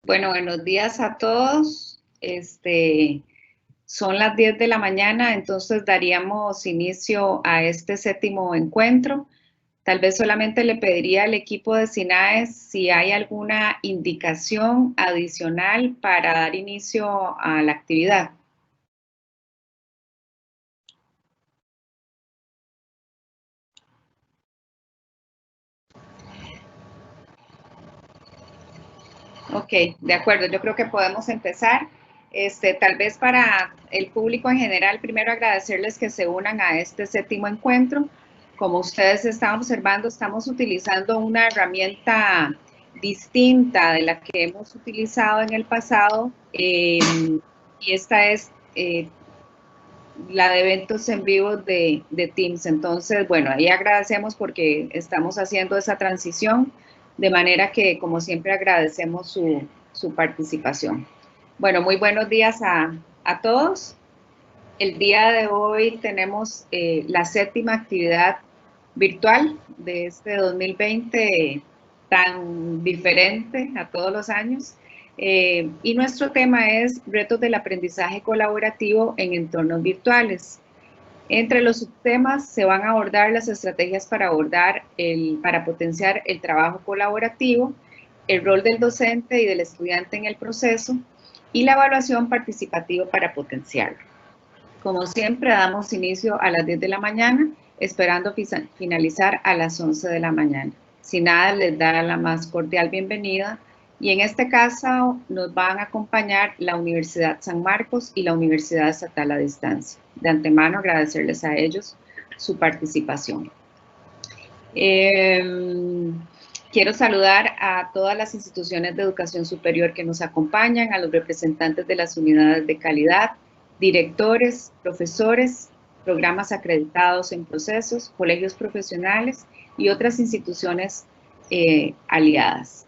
Bueno, buenos días a todos. Son las 10 de la mañana, entonces daríamos inicio a este séptimo encuentro. Tal vez solamente le pediría al equipo de SINAES si hay alguna indicación adicional para dar inicio a la actividad. Ok, de acuerdo, yo creo que podemos empezar. Tal vez para el público en general, primero agradecerles que se unan a este séptimo encuentro. Como ustedes están observando, estamos utilizando una herramienta distinta de la que hemos utilizado en el pasado, y esta es la de eventos en vivo de Teams. Entonces, bueno, ahí agradecemos porque estamos haciendo esa transición, de manera que, como siempre, agradecemos su participación. Bueno, muy buenos días a todos. El día de hoy tenemos la séptima actividad virtual de este 2020 tan diferente a todos los años. Y nuestro tema es retos del aprendizaje colaborativo en entornos virtuales. Entre los subtemas se van a abordar las estrategias para potenciar el trabajo colaborativo, el rol del docente y del estudiante en el proceso y la evaluación participativa para potenciarlo. Como siempre, damos inicio a las 10 de la mañana, esperando finalizar a las 11 de la mañana. Sin nada, les da la más cordial bienvenida y en este caso nos van a acompañar la Universidad San Marcos y la Universidad Estatal a Distancia. De antemano, agradecerles a ellos su participación. Quiero saludar a todas las instituciones de educación superior que nos acompañan, a los representantes de las unidades de calidad, directores, profesores, programas acreditados en procesos, colegios profesionales y otras instituciones aliadas.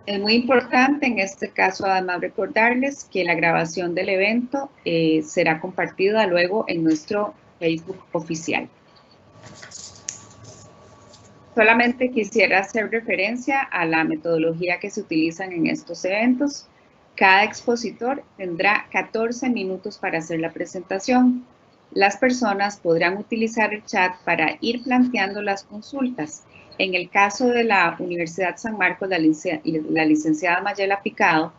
Es muy importante en este caso además recordarles que la grabación del evento será compartida luego en nuestro Facebook oficial. Solamente quisiera hacer referencia a la metodología que se utilizan en estos eventos. Cada expositor tendrá 14 minutos para hacer la presentación. Las personas podrán utilizar el chat para ir planteando las consultas. En el caso de la Universidad San Marcos, la licenciada Mayela Picado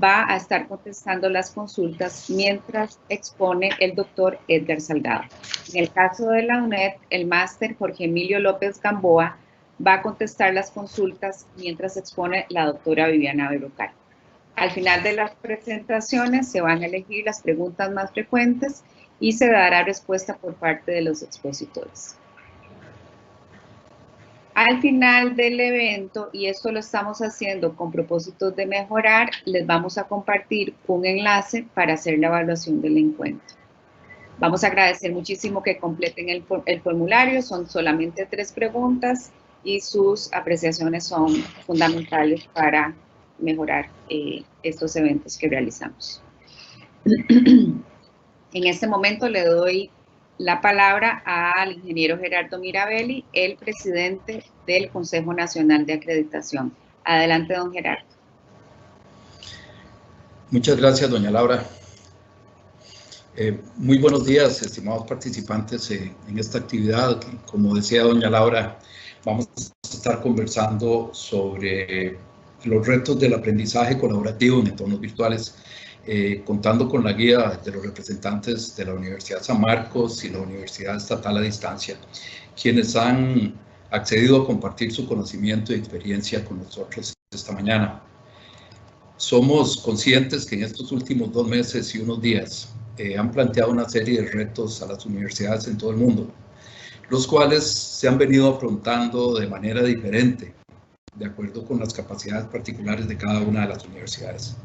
va a estar contestando las consultas mientras expone el doctor Edgar Salgado. En el caso de la UNED, el máster Jorge Emilio López Gamboa va a contestar las consultas mientras expone la doctora Viviana Berrocal. Al final de las presentaciones se van a elegir las preguntas más frecuentes y se dará respuesta por parte de los expositores. Al final del evento, y esto lo estamos haciendo con propósitos de mejorar, les vamos a compartir un enlace para hacer la evaluación del encuentro. Vamos a agradecer muchísimo que completen el formulario, son solamente 3 preguntas y sus apreciaciones son fundamentales para mejorar estos eventos que realizamos. En este momento le doy la palabra al ingeniero Gerardo Mirabelli, el presidente del Consejo Nacional de Acreditación. Adelante, don Gerardo. Muchas gracias, doña Laura. Muy buenos días, estimados participantes en esta actividad. Como decía doña Laura, vamos a estar conversando sobre los retos del aprendizaje colaborativo en entornos virtuales, contando con la guía de los representantes de la Universidad San Marcos y la Universidad Estatal a Distancia, quienes han accedido a compartir su conocimiento y experiencia con nosotros esta mañana. Somos conscientes que en estos últimos 2 meses y unos días han planteado una serie de retos a las universidades en todo el mundo, los cuales se han venido afrontando de manera diferente, de acuerdo con las capacidades particulares de cada una de las universidades.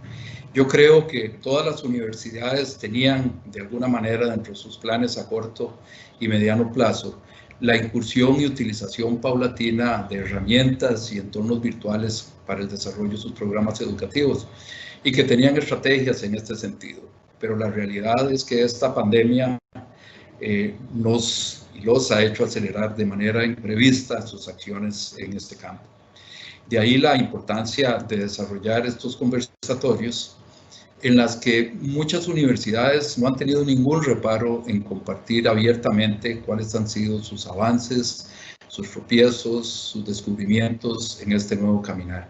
Yo creo que todas las universidades tenían, de alguna manera, dentro de sus planes a corto y mediano plazo, la incursión y utilización paulatina de herramientas y entornos virtuales para el desarrollo de sus programas educativos y que tenían estrategias en este sentido. Pero la realidad es que esta pandemia los ha hecho acelerar de manera imprevista sus acciones en este campo. De ahí la importancia de desarrollar estos conversatorios en las que muchas universidades no han tenido ningún reparo en compartir abiertamente cuáles han sido sus avances, sus tropiezos, sus descubrimientos en este nuevo caminar.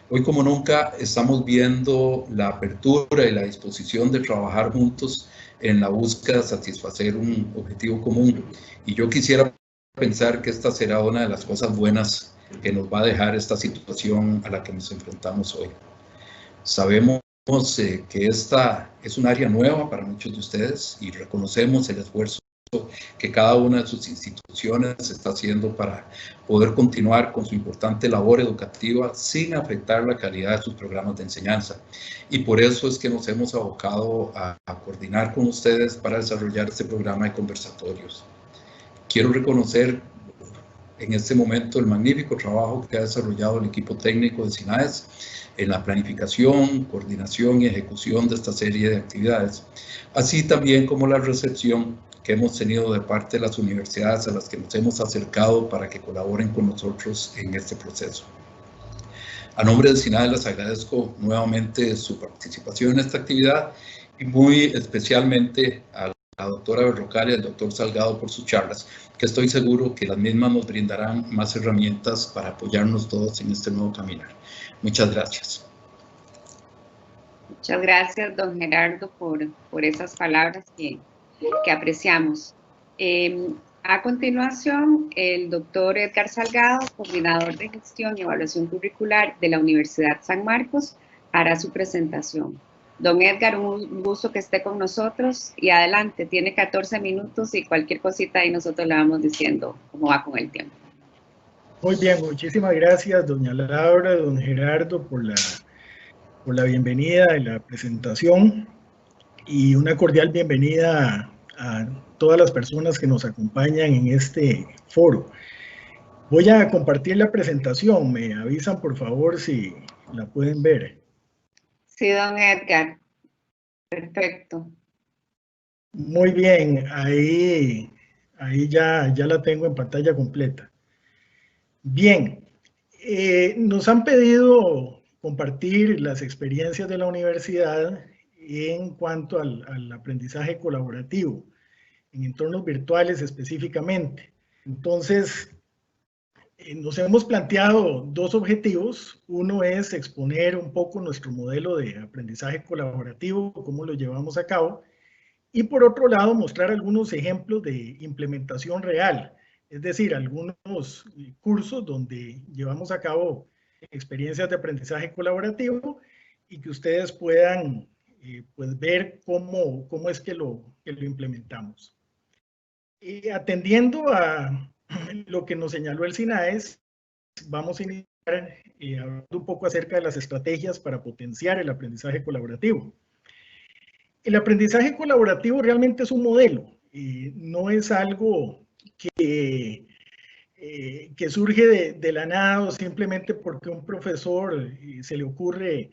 Hoy como nunca estamos viendo la apertura y la disposición de trabajar juntos en la búsqueda de satisfacer un objetivo común. Y yo quisiera pensar que esta será una de las cosas buenas que nos va a dejar esta situación a la que nos enfrentamos hoy. Sabemos que esta es un área nueva para muchos de ustedes y reconocemos el esfuerzo que cada una de sus instituciones está haciendo para poder continuar con su importante labor educativa sin afectar la calidad de sus programas de enseñanza. Y por eso es que nos hemos abocado a coordinar con ustedes para desarrollar este programa de conversatorios. Quiero reconocer en este momento el magnífico trabajo que ha desarrollado el equipo técnico de SINAES en la planificación, coordinación y ejecución de esta serie de actividades, así también como la recepción que hemos tenido de parte de las universidades a las que nos hemos acercado para que colaboren con nosotros en este proceso. A nombre de SINAES les agradezco nuevamente su participación en esta actividad y muy especialmente a la doctora Berrocal y al doctor Salgado por sus charlas, que estoy seguro que las mismas nos brindarán más herramientas para apoyarnos todos en este nuevo caminar. Muchas gracias. Muchas gracias, don Gerardo, por esas palabras que apreciamos. A continuación, el doctor Edgar Salgado, coordinador de gestión y evaluación curricular de la Universidad San Marcos, hará su presentación. Don Edgar, un gusto que esté con nosotros y adelante, tiene 14 minutos y cualquier cosita ahí nosotros le vamos diciendo cómo va con el tiempo. Muy bien, muchísimas gracias, doña Laura, don Gerardo, por la bienvenida y la presentación y una cordial bienvenida a todas las personas que nos acompañan en este foro. Voy a compartir la presentación, me avisan por favor si la pueden ver. Sí, don Edgar. Perfecto. Muy bien, ahí ya la tengo en pantalla completa. Bien, nos han pedido compartir las experiencias de la universidad en cuanto al aprendizaje colaborativo, en entornos virtuales específicamente. Entonces, nos hemos planteado dos objetivos. Uno es exponer un poco nuestro modelo de aprendizaje colaborativo, cómo lo llevamos a cabo, y por otro lado, mostrar algunos ejemplos de implementación real, es decir, algunos cursos donde llevamos a cabo experiencias de aprendizaje colaborativo y que ustedes puedan pues ver cómo es que lo implementamos. Atendiendo a lo que nos señaló el SINAES, vamos a iniciar hablando un poco acerca de las estrategias para potenciar el aprendizaje colaborativo. El aprendizaje colaborativo realmente es un modelo, no es algo que surge de la nada o simplemente porque a un profesor se le ocurre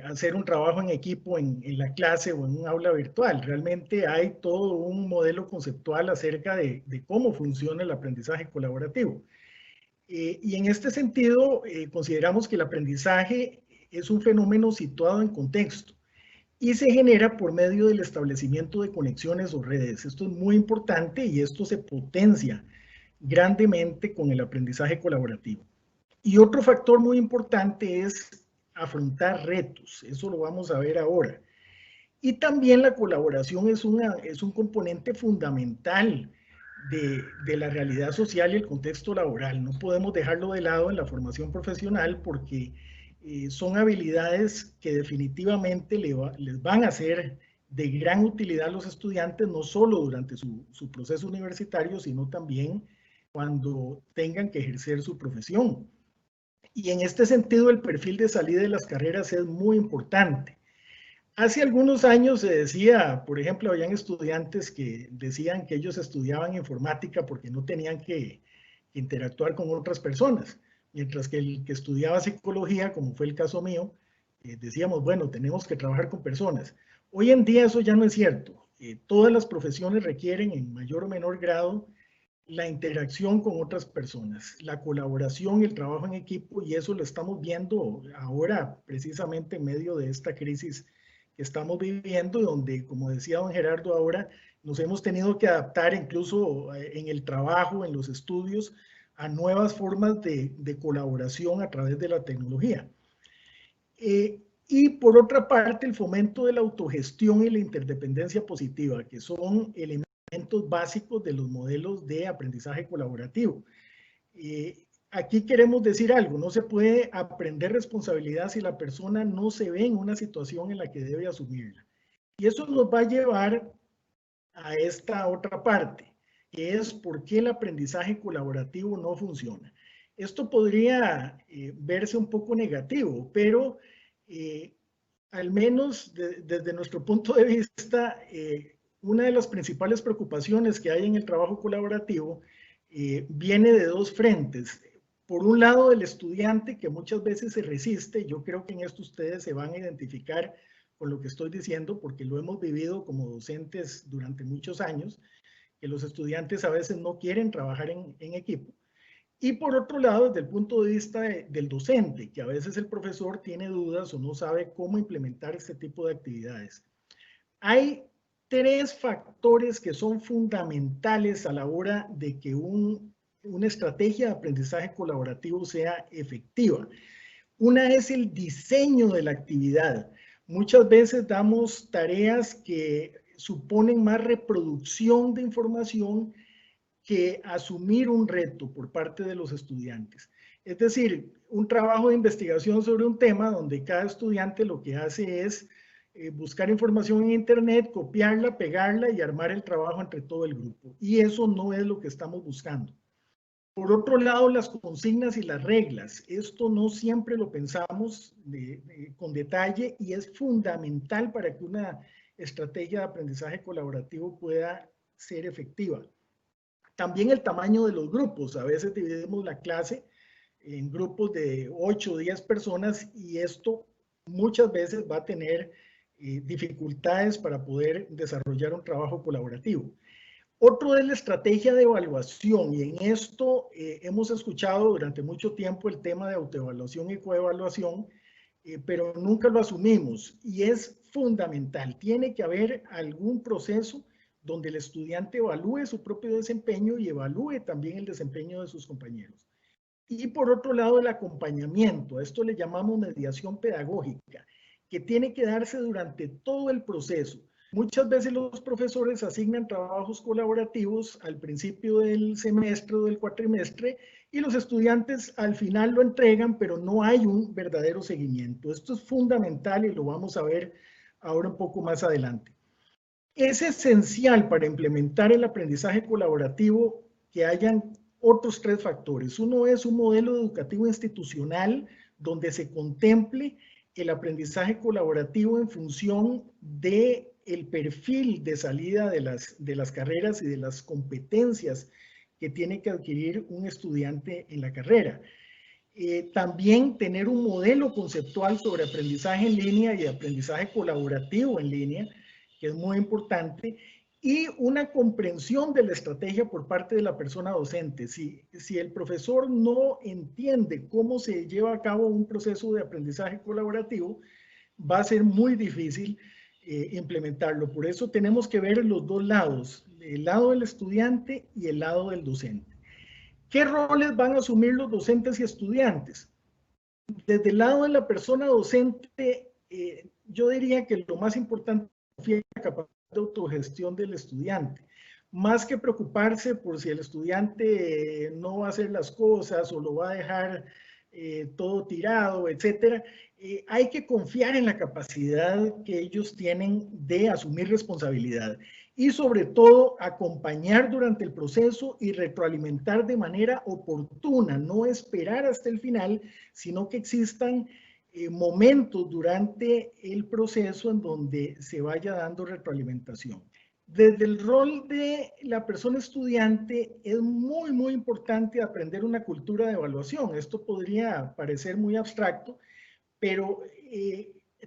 hacer un trabajo en equipo en la clase o en un aula virtual. Realmente hay todo un modelo conceptual acerca de cómo funciona el aprendizaje colaborativo. Y en este sentido, consideramos que el aprendizaje es un fenómeno situado en contexto y se genera por medio del establecimiento de conexiones o redes. Esto es muy importante y esto se potencia grandemente con el aprendizaje colaborativo. Y otro factor muy importante es afrontar retos, eso lo vamos a ver ahora. Y también la colaboración es un componente fundamental de la realidad social y el contexto laboral. No podemos dejarlo de lado en la formación profesional porque son habilidades que definitivamente les van a ser de gran utilidad a los estudiantes, no solo durante su proceso universitario, sino también cuando tengan que ejercer su profesión. Y en este sentido, el perfil de salida de las carreras es muy importante. Hace algunos años se decía, por ejemplo, habían estudiantes que decían que ellos estudiaban informática porque no tenían que interactuar con otras personas, mientras que el que estudiaba psicología, como fue el caso mío, decíamos, bueno, tenemos que trabajar con personas. Hoy en día eso ya no es cierto. Todas las profesiones requieren en mayor o menor grado la interacción con otras personas, la colaboración, el trabajo en equipo, y eso lo estamos viendo ahora precisamente en medio de esta crisis que estamos viviendo, donde, como decía don Gerardo ahora, nos hemos tenido que adaptar incluso en el trabajo, en los estudios, a nuevas formas de colaboración a través de la tecnología. Y por otra parte, el fomento de la autogestión y la interdependencia positiva, que son elementos básicos de los modelos de aprendizaje colaborativo. Aquí queremos decir algo: no se puede aprender responsabilidad si la persona no se ve en una situación en la que debe asumirla. Y eso nos va a llevar a esta otra parte, que es por qué el aprendizaje colaborativo no funciona. Esto podría verse un poco negativo, pero al menos desde nuestro punto de vista, una de las principales preocupaciones que hay en el trabajo colaborativo viene de dos frentes. Por un lado, el estudiante, que muchas veces se resiste. Yo creo que en esto ustedes se van a identificar con lo que estoy diciendo, porque lo hemos vivido como docentes durante muchos años, que los estudiantes a veces no quieren trabajar en equipo. Y por otro lado, desde el punto de vista del docente, que a veces el profesor tiene dudas o no sabe cómo implementar este tipo de actividades. Hay tres factores que son fundamentales a la hora de que una estrategia de aprendizaje colaborativo sea efectiva. Una es el diseño de la actividad. Muchas veces damos tareas que suponen más reproducción de información que asumir un reto por parte de los estudiantes. Es decir, un trabajo de investigación sobre un tema donde cada estudiante lo que hace es buscar información en internet, copiarla, pegarla y armar el trabajo entre todo el grupo. Y eso no es lo que estamos buscando. Por otro lado, las consignas y las reglas. Esto no siempre lo pensamos con detalle, y es fundamental para que una estrategia de aprendizaje colaborativo pueda ser efectiva. También el tamaño de los grupos. A veces dividimos la clase en grupos de 8 o 10 personas, y esto muchas veces va a tener dificultades para poder desarrollar un trabajo colaborativo. Otro es la estrategia de evaluación, y en esto hemos escuchado durante mucho tiempo el tema de autoevaluación y coevaluación, pero nunca lo asumimos, y es fundamental. Tiene que haber algún proceso donde el estudiante evalúe su propio desempeño y evalúe también el desempeño de sus compañeros. Y por otro lado, el acompañamiento. A esto le llamamos mediación pedagógica, que tiene que darse durante todo el proceso. Muchas veces los profesores asignan trabajos colaborativos al principio del semestre o del cuatrimestre, y los estudiantes al final lo entregan, pero no hay un verdadero seguimiento. Esto es fundamental y lo vamos a ver ahora un poco más adelante. Es esencial para implementar el aprendizaje colaborativo que hayan otros tres factores. Uno es un modelo educativo institucional donde se contemple el aprendizaje colaborativo en función del perfil de salida de las carreras y de las competencias que tiene que adquirir un estudiante en la carrera. También tener un modelo conceptual sobre aprendizaje en línea y aprendizaje colaborativo en línea, que es muy importante, y una comprensión de la estrategia por parte de la persona docente. Si el profesor no entiende cómo se lleva a cabo un proceso de aprendizaje colaborativo, va a ser muy difícil implementarlo. Por eso tenemos que ver los dos lados, el lado del estudiante y el lado del docente. ¿Qué roles van a asumir los docentes y estudiantes? Desde el lado de la persona docente, yo diría que lo más importante es la capacidad de autogestión del estudiante. Más que preocuparse por si el estudiante no va a hacer las cosas o lo va a dejar todo tirado, etcétera, hay que confiar en la capacidad que ellos tienen de asumir responsabilidad, y sobre todo acompañar durante el proceso y retroalimentar de manera oportuna, no esperar hasta el final, sino que existan momentos durante el proceso en donde se vaya dando retroalimentación. Desde el rol de la persona estudiante es muy, muy importante aprender una cultura de evaluación. Esto podría parecer muy abstracto, pero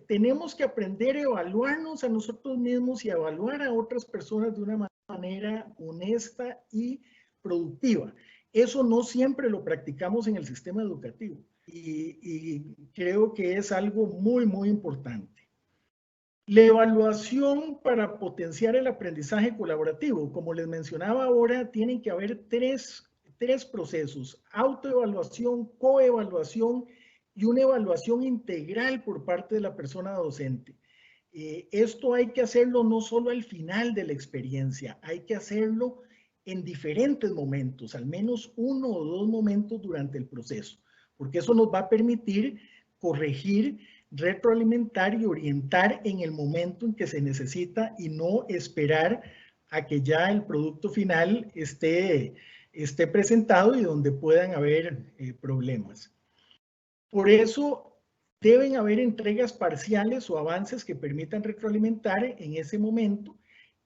tenemos que aprender a evaluarnos a nosotros mismos y a evaluar a otras personas de una manera honesta y productiva. Eso no siempre lo practicamos en el sistema educativo y creo que es algo muy, muy importante. La evaluación para potenciar el aprendizaje colaborativo, como les mencionaba ahora, tienen que haber tres procesos: autoevaluación, coevaluación y una evaluación integral por parte de la persona docente. Esto hay que hacerlo no solo al final de la experiencia, hay que hacerlo en diferentes momentos, al menos 1 o 2 momentos durante el proceso, porque eso nos va a permitir corregir, retroalimentar y orientar en el momento en que se necesita y no esperar a que ya el producto final esté presentado y donde puedan haber problemas. Por eso deben haber entregas parciales o avances que permitan retroalimentar en ese momento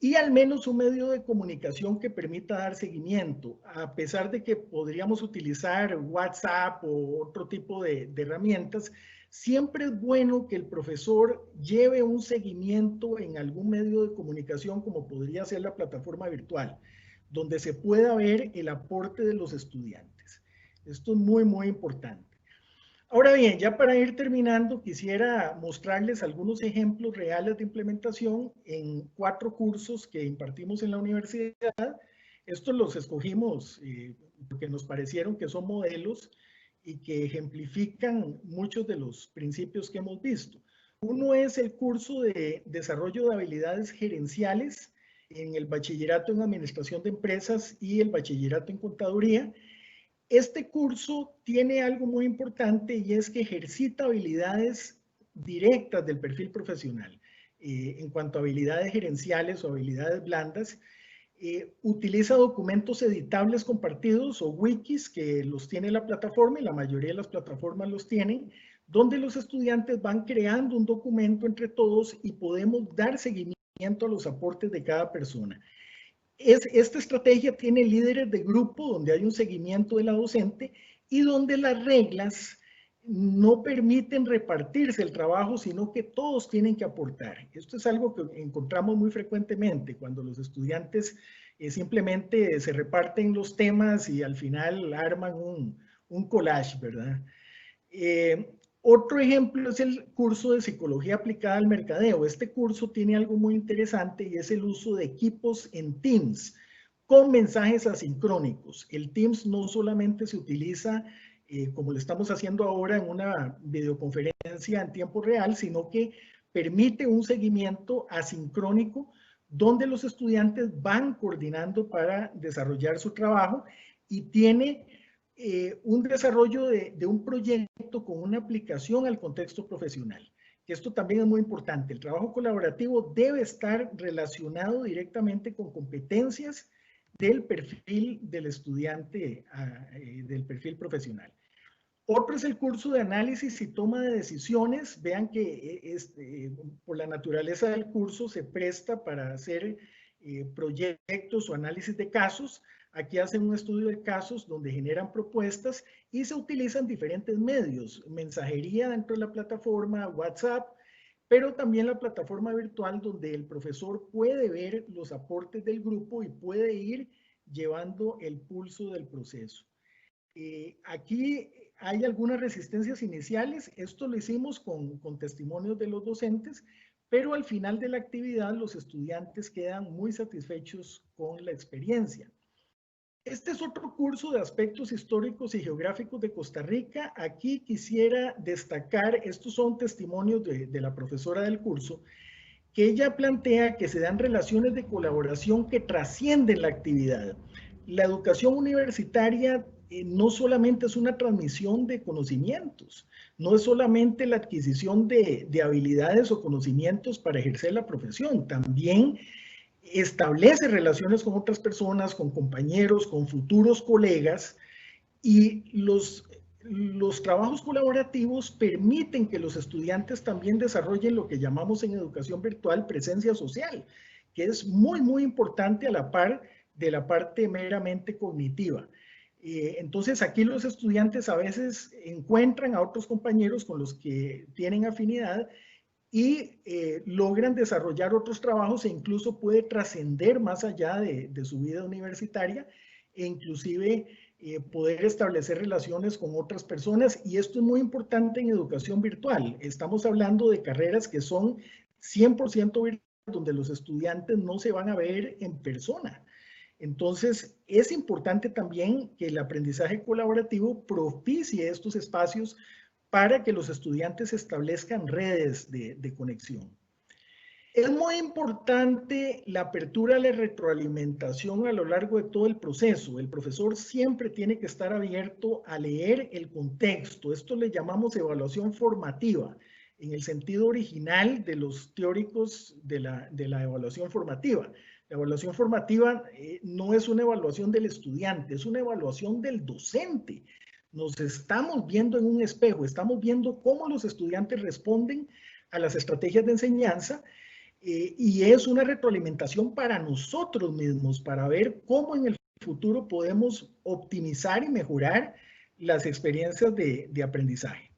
y al menos un medio de comunicación que permita dar seguimiento, a pesar de que podríamos utilizar WhatsApp o otro tipo de herramientas. Siempre es bueno que el profesor lleve un seguimiento en algún medio de comunicación, como podría ser la plataforma virtual, donde se pueda ver el aporte de los estudiantes. Esto es muy, muy importante. Ahora bien, ya para ir terminando, quisiera mostrarles algunos ejemplos reales de implementación en 4 cursos que impartimos en la universidad. Estos los escogimos porque nos parecieron que son modelos y que ejemplifican muchos de los principios que hemos visto. Uno es el curso de desarrollo de habilidades gerenciales en el bachillerato en administración de empresas y el bachillerato en contaduría. Este curso tiene algo muy importante y es que ejercita habilidades directas del perfil profesional. En cuanto a habilidades gerenciales o habilidades blandas, utiliza documentos editables compartidos o wikis que los tiene la plataforma, y la mayoría de las plataformas los tienen, donde los estudiantes van creando un documento entre todos y podemos dar seguimiento a los aportes de cada persona. Esta estrategia tiene líderes de grupo donde hay un seguimiento de la docente y donde las reglas no permiten repartirse el trabajo, sino que todos tienen que aportar. Esto es algo que encontramos muy frecuentemente cuando los estudiantes simplemente se reparten los temas y al final arman un collage, ¿verdad? Otro ejemplo es el curso de Psicología Aplicada al Mercadeo. Este curso tiene algo muy interesante y es el uso de equipos en Teams con mensajes asincrónicos. El Teams no solamente se utiliza como lo estamos haciendo ahora en una videoconferencia en tiempo real, sino que permite un seguimiento asincrónico donde los estudiantes van coordinando para desarrollar su trabajo y tiene un desarrollo de un proyecto con una aplicación al contexto profesional. Esto también es muy importante. El trabajo colaborativo debe estar relacionado directamente con competencias del perfil del estudiante, del perfil profesional. Otro es el curso de análisis y toma de decisiones. Vean que por la naturaleza del curso se presta para hacer proyectos o análisis de casos. Aquí hacen un estudio de casos donde generan propuestas y se utilizan diferentes medios, mensajería dentro de la plataforma, WhatsApp, pero también la plataforma virtual donde el profesor puede ver los aportes del grupo y puede ir llevando el pulso del proceso. Aquí hay algunas resistencias iniciales. Esto lo hicimos con testimonios de los docentes, pero al final de la actividad los estudiantes quedan muy satisfechos con la experiencia. Este es otro curso de aspectos históricos y geográficos de Costa Rica. Aquí quisiera destacar, estos son testimonios de la profesora del curso, que ella plantea que se dan relaciones de colaboración que trascienden la actividad. La educación universitaria no solamente es una transmisión de conocimientos, no es solamente la adquisición de habilidades o conocimientos para ejercer la profesión, también establece relaciones con otras personas, con compañeros, con futuros colegas, y los trabajos colaborativos permiten que los estudiantes también desarrollen lo que llamamos en educación virtual presencia social, que es muy, muy importante a la par de la parte meramente cognitiva. Entonces aquí los estudiantes a veces encuentran a otros compañeros con los que tienen afinidad y logran desarrollar otros trabajos e incluso puede trascender más allá de su vida universitaria e inclusive poder establecer relaciones con otras personas, y esto es muy importante en educación virtual. Estamos hablando de carreras que son 100% virtuales, donde los estudiantes no se van a ver en persona. Entonces, es importante también que el aprendizaje colaborativo propicie estos espacios para que los estudiantes establezcan redes de conexión. Es muy importante la apertura a la retroalimentación a lo largo de todo el proceso. El profesor siempre tiene que estar abierto a leer el contexto. Esto le llamamos evaluación formativa, en el sentido original de los teóricos de la evaluación formativa. La evaluación formativa no es una evaluación del estudiante, es una evaluación del docente. Nos estamos viendo en un espejo, estamos viendo cómo los estudiantes responden a las estrategias de enseñanza, y es una retroalimentación para nosotros mismos, para ver cómo en el futuro podemos optimizar y mejorar las experiencias de aprendizaje.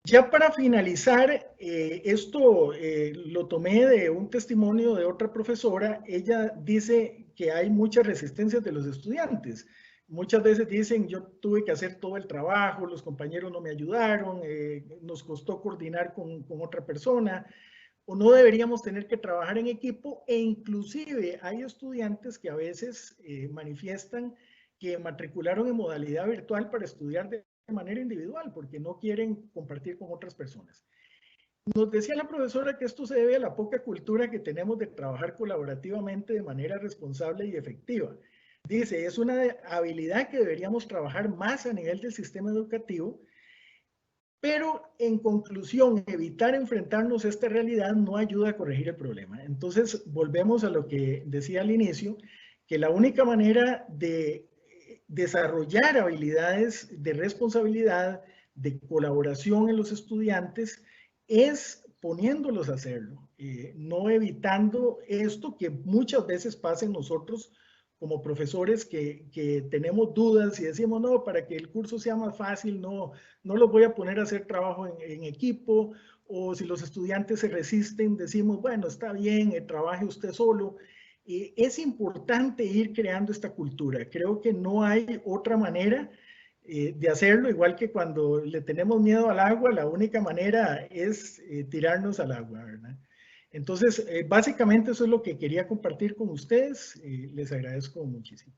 Ya para finalizar, esto lo tomé de un testimonio de otra profesora. Ella dice que hay muchas resistencias de los estudiantes. Muchas veces dicen, yo tuve que hacer todo el trabajo, los compañeros no me ayudaron, nos costó coordinar con otra persona, o no deberíamos tener que trabajar en equipo, e inclusive hay estudiantes que a veces manifiestan que matricularon en modalidad virtual para estudiar de manera individual porque no quieren compartir con otras personas. Nos decía la profesora que esto se debe a la poca cultura que tenemos de trabajar colaborativamente de manera responsable y efectiva. Dice, es una habilidad que deberíamos trabajar más a nivel del sistema educativo, pero en conclusión, evitar enfrentarnos a esta realidad no ayuda a corregir el problema. Entonces, volvemos a lo que decía al inicio, que la única manera de desarrollar habilidades de responsabilidad, de colaboración en los estudiantes, es poniéndolos a hacerlo, no evitando esto que muchas veces pasa en nosotros como profesores que tenemos dudas y decimos, no, para que el curso sea más fácil, no los voy a poner a hacer trabajo en equipo, o si los estudiantes se resisten, decimos, bueno, está bien, trabaje usted solo. Es importante ir creando esta cultura. Creo que no hay otra manera de hacerlo, igual que cuando le tenemos miedo al agua, la única manera es tirarnos al agua, ¿verdad? Entonces, básicamente eso es lo que quería compartir con ustedes. Les agradezco muchísimo.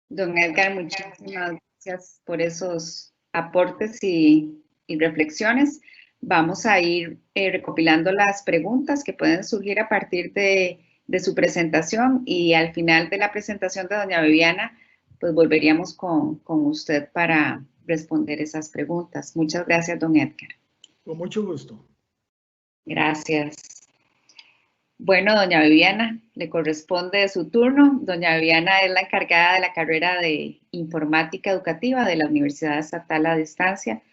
Don Edgar, muchísimas gracias por esos aportes y reflexiones. Vamos a ir recopilando las preguntas que pueden surgir a partir de su presentación, y al final de la presentación de doña Viviana, pues volveríamos con usted para responder esas preguntas. Muchas gracias, don Edgar. Con mucho gusto. Gracias. Bueno, doña Viviana, le corresponde su turno. Doña Viviana es la encargada de la carrera de Informática Educativa de la Universidad Estatal a Distancia.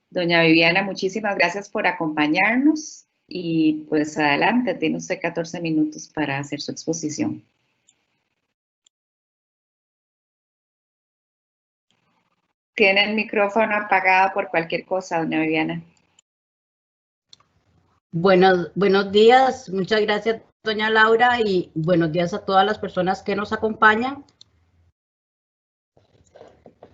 Doña Viviana, muchísimas gracias por acompañarnos y pues adelante, tiene usted 14 minutos para hacer su exposición. Tiene el micrófono apagado por cualquier cosa, doña Viviana. Buenos días, muchas gracias, doña Laura, y buenos días a todas las personas que nos acompañan.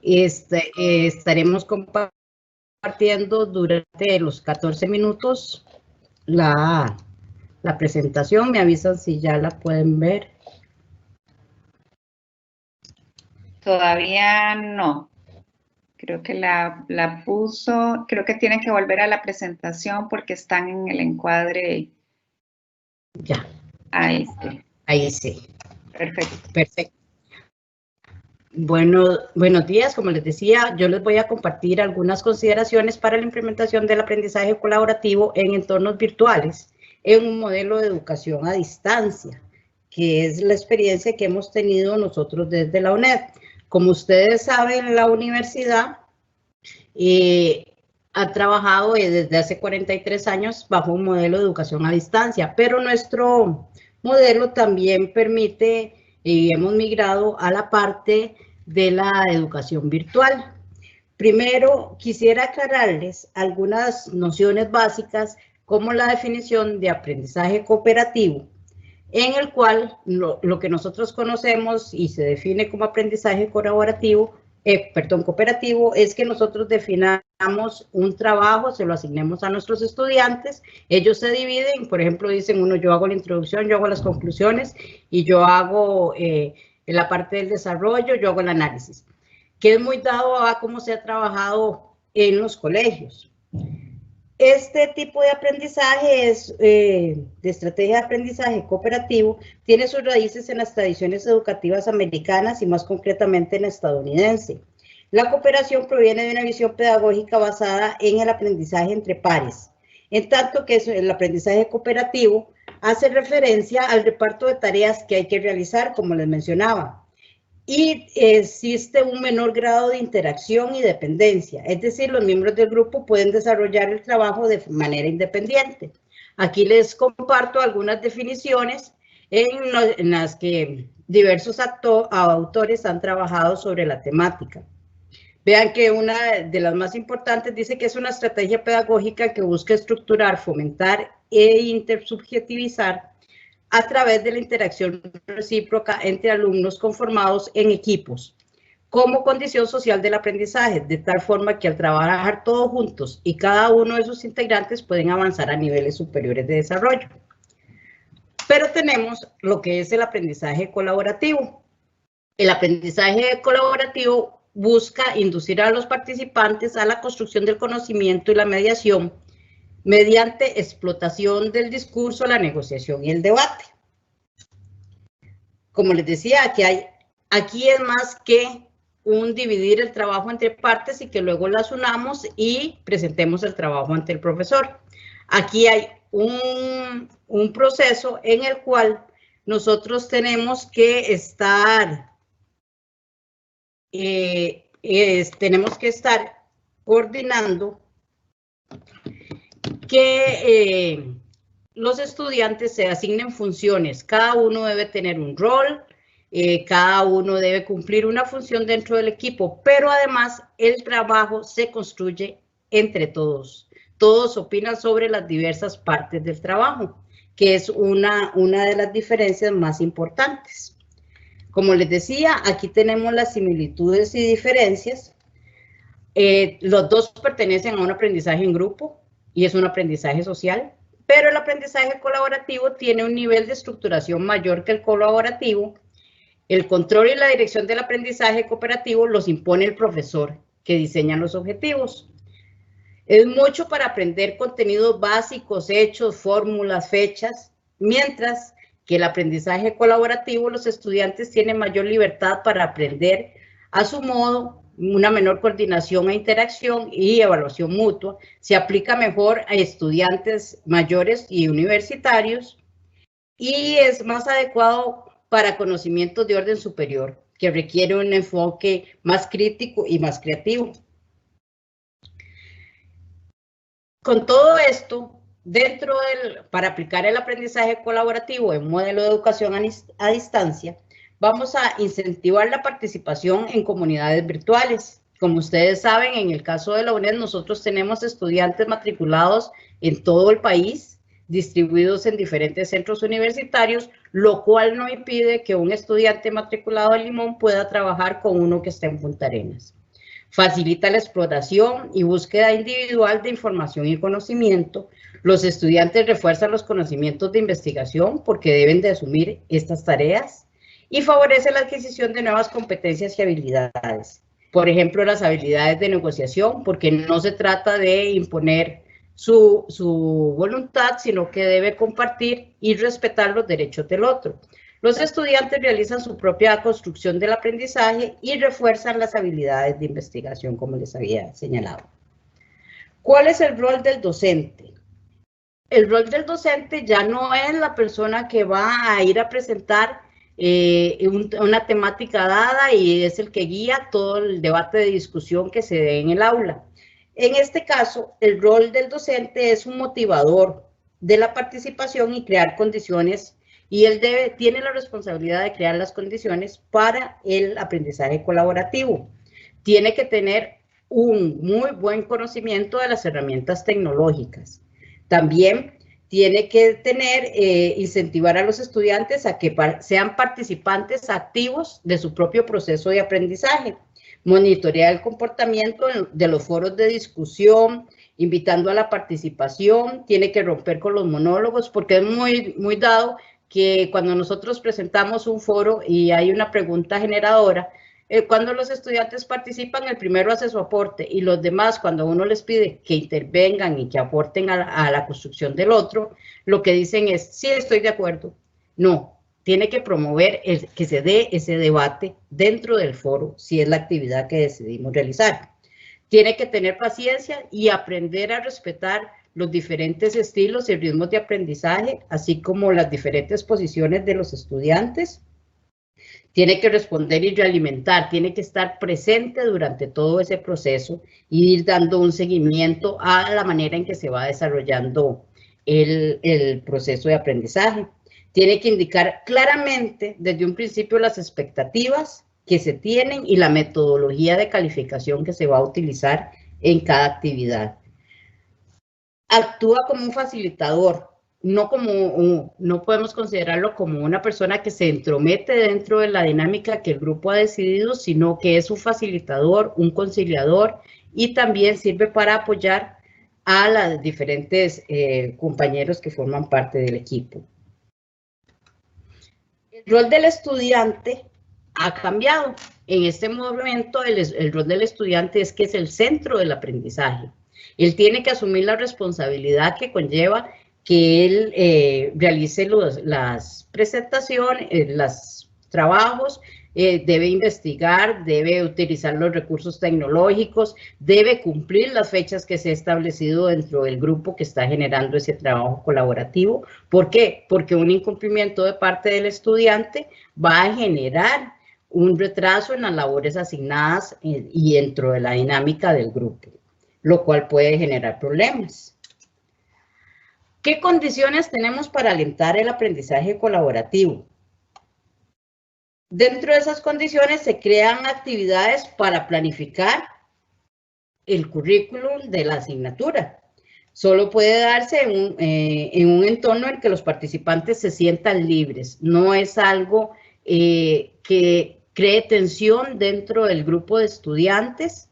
Estaremos compartiendo durante los 14 minutos la presentación. Me avisan si ya la pueden ver. Todavía no. Creo que la puso, creo que tienen que volver a la presentación porque están en el encuadre. Ya. Ahí sí. Ahí sí. Perfecto. Perfecto. Buenos días, como les decía, yo les voy a compartir algunas consideraciones para la implementación del aprendizaje colaborativo en entornos virtuales, en un modelo de educación a distancia, que es la experiencia que hemos tenido nosotros desde la UNED. Como ustedes saben, la universidad ha trabajado desde hace 43 años bajo un modelo de educación a distancia, pero nuestro modelo también permite, y hemos migrado a la parte de la educación virtual. Primero, quisiera aclararles algunas nociones básicas como la definición de aprendizaje cooperativo. en el cual lo que nosotros conocemos y se define como aprendizaje cooperativo es que nosotros definamos un trabajo, se lo asignemos a nuestros estudiantes, ellos se dividen, por ejemplo, dicen uno, yo hago la introducción, yo hago las conclusiones y yo hago la parte del desarrollo, yo hago el análisis, que es muy dado a cómo se ha trabajado en los colegios. Este tipo de aprendizaje de estrategia de aprendizaje cooperativo tiene sus raíces en las tradiciones educativas americanas y más concretamente en la estadounidense. La cooperación proviene de una visión pedagógica basada en el aprendizaje entre pares, en tanto que el aprendizaje cooperativo hace referencia al reparto de tareas que hay que realizar, como les mencionaba. Y existe un menor grado de interacción y dependencia, es decir, los miembros del grupo pueden desarrollar el trabajo de manera independiente. Aquí les comparto algunas definiciones en las que diversos autores han trabajado sobre la temática. Vean que una de las más importantes dice que es una estrategia pedagógica que busca estructurar, fomentar e intersubjetivizar a través de la interacción recíproca entre alumnos conformados en equipos, como condición social del aprendizaje, de tal forma que al trabajar todos juntos y cada uno de sus integrantes pueden avanzar a niveles superiores de desarrollo. Pero tenemos lo que es el aprendizaje colaborativo. El aprendizaje colaborativo busca inducir a los participantes a la construcción del conocimiento y la mediación mediante explotación del discurso, la negociación y el debate. Como les decía, aquí es más que un dividir el trabajo entre partes y que luego las unamos y presentemos el trabajo ante el profesor. Aquí hay un proceso en el cual nosotros tenemos que estar coordinando que los estudiantes se asignen funciones, cada uno debe tener un rol, cada uno debe cumplir una función dentro del equipo, pero además el trabajo se construye entre todos. Todos opinan sobre las diversas partes del trabajo, que es una de las diferencias más importantes. Como les decía, aquí tenemos las similitudes y diferencias. Los dos pertenecen a un aprendizaje en grupo y es un aprendizaje social, pero el aprendizaje colaborativo tiene un nivel de estructuración mayor que el colaborativo. El control y la dirección del aprendizaje cooperativo los impone el profesor, que diseña los objetivos. Es mucho para aprender contenidos básicos, hechos, fórmulas, fechas, mientras que el aprendizaje colaborativo, los estudiantes tienen mayor libertad para aprender a su modo, una menor coordinación e interacción y evaluación mutua, se aplica mejor a estudiantes mayores y universitarios y es más adecuado para conocimientos de orden superior, que requiere un enfoque más crítico y más creativo. Con todo esto, para aplicar el aprendizaje colaborativo en un modelo de educación a distancia, vamos a incentivar la participación en comunidades virtuales. Como ustedes saben, en el caso de la UNED, nosotros tenemos estudiantes matriculados en todo el país, distribuidos en diferentes centros universitarios, lo cual no impide que un estudiante matriculado en Limón pueda trabajar con uno que está en Punta Arenas. Facilita la exploración y búsqueda individual de información y conocimiento. Los estudiantes refuerzan los conocimientos de investigación porque deben de asumir estas tareas y favorece la adquisición de nuevas competencias y habilidades. Por ejemplo, las habilidades de negociación, porque no se trata de imponer su voluntad, sino que debe compartir y respetar los derechos del otro. Los estudiantes realizan su propia construcción del aprendizaje y refuerzan las habilidades de investigación, como les había señalado. ¿Cuál es el rol del docente? El rol del docente ya no es la persona que va a ir a presentar una temática dada y es el que guía todo el debate de discusión que se dé en el aula. En este caso, el rol del docente es un motivador de la participación y crear condiciones, y él tiene la responsabilidad de crear las condiciones para el aprendizaje colaborativo. Tiene que tener un muy buen conocimiento de las herramientas tecnológicas. También tiene que tener, incentivar a los estudiantes a que sean participantes activos de su propio proceso de aprendizaje, monitorear el comportamiento de los foros de discusión, invitando a la participación, tiene que romper con los monólogos, porque es muy dado que cuando nosotros presentamos un foro y hay una pregunta generadora, cuando los estudiantes participan, el primero hace su aporte y los demás, cuando uno les pide que intervengan y que aporten a la construcción del otro, lo que dicen es, sí, estoy de acuerdo. No, tiene que promover que se dé ese debate dentro del foro, si es la actividad que decidimos realizar. Tiene que tener paciencia y aprender a respetar los diferentes estilos y ritmos de aprendizaje, así como las diferentes posiciones de los estudiantes. Tiene que responder y realimentar, tiene que estar presente durante todo ese proceso y ir dando un seguimiento a la manera en que se va desarrollando el proceso de aprendizaje. Tiene que indicar claramente desde un principio las expectativas que se tienen y la metodología de calificación que se va a utilizar en cada actividad. Actúa como un facilitador. No podemos considerarlo como una persona que se entromete dentro de la dinámica que el grupo ha decidido, sino que es un facilitador, un conciliador y también sirve para apoyar a los diferentes compañeros que forman parte del equipo. El rol del estudiante ha cambiado. En este momento el rol del estudiante es que es el centro del aprendizaje. Él tiene que asumir la responsabilidad que conlleva que él realice las presentaciones, los trabajos, debe investigar, debe utilizar los recursos tecnológicos, debe cumplir las fechas que se ha establecido dentro del grupo que está generando ese trabajo colaborativo. ¿Por qué? Porque un incumplimiento de parte del estudiante va a generar un retraso en las labores asignadas y dentro de la dinámica del grupo, lo cual puede generar problemas. ¿Qué condiciones tenemos para alentar el aprendizaje colaborativo? Dentro de esas condiciones se crean actividades para planificar el currículum de la asignatura. Solo puede darse en un entorno en que los participantes se sientan libres. No es algo que cree tensión dentro del grupo de estudiantes.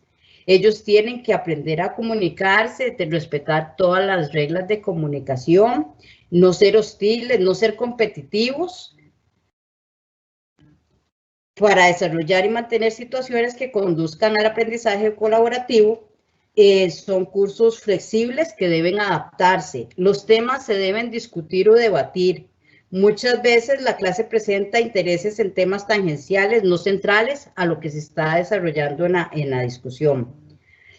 Ellos tienen que aprender a comunicarse, respetar todas las reglas de comunicación, no ser hostiles, no ser competitivos, para desarrollar y mantener situaciones que conduzcan al aprendizaje colaborativo. Son cursos flexibles que deben adaptarse. Los temas se deben discutir o debatir. Muchas veces la clase presenta intereses en temas tangenciales, no centrales a lo que se está desarrollando en la discusión.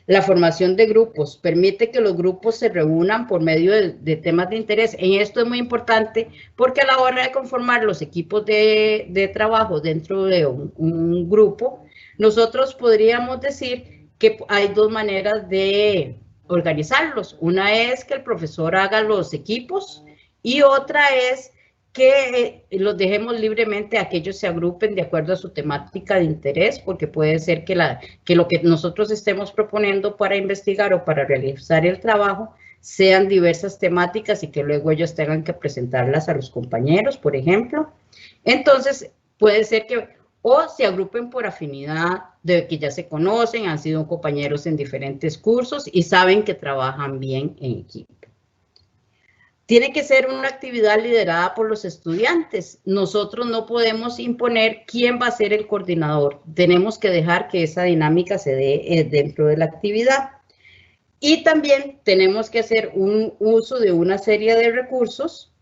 La formación de grupos permite que los grupos se reúnan por medio de temas de interés. En esto es muy importante porque a la hora de conformar los equipos de trabajo dentro de un grupo, nosotros podríamos decir que hay dos maneras de organizarlos. Una es que el profesor haga los equipos y otra es que los dejemos libremente a que ellos se agrupen de acuerdo a su temática de interés, porque puede ser que lo que nosotros estemos proponiendo para investigar o para realizar el trabajo sean diversas temáticas y que luego ellos tengan que presentarlas a los compañeros, por ejemplo. Entonces, puede ser que o se agrupen por afinidad de que ya se conocen, han sido compañeros en diferentes cursos y saben que trabajan bien en equipo. Tiene que ser una actividad liderada por los estudiantes. Nosotros no podemos imponer quién va a ser el coordinador. Tenemos que dejar que esa dinámica se dé dentro de la actividad. Y también tenemos que hacer un uso de una serie de recursos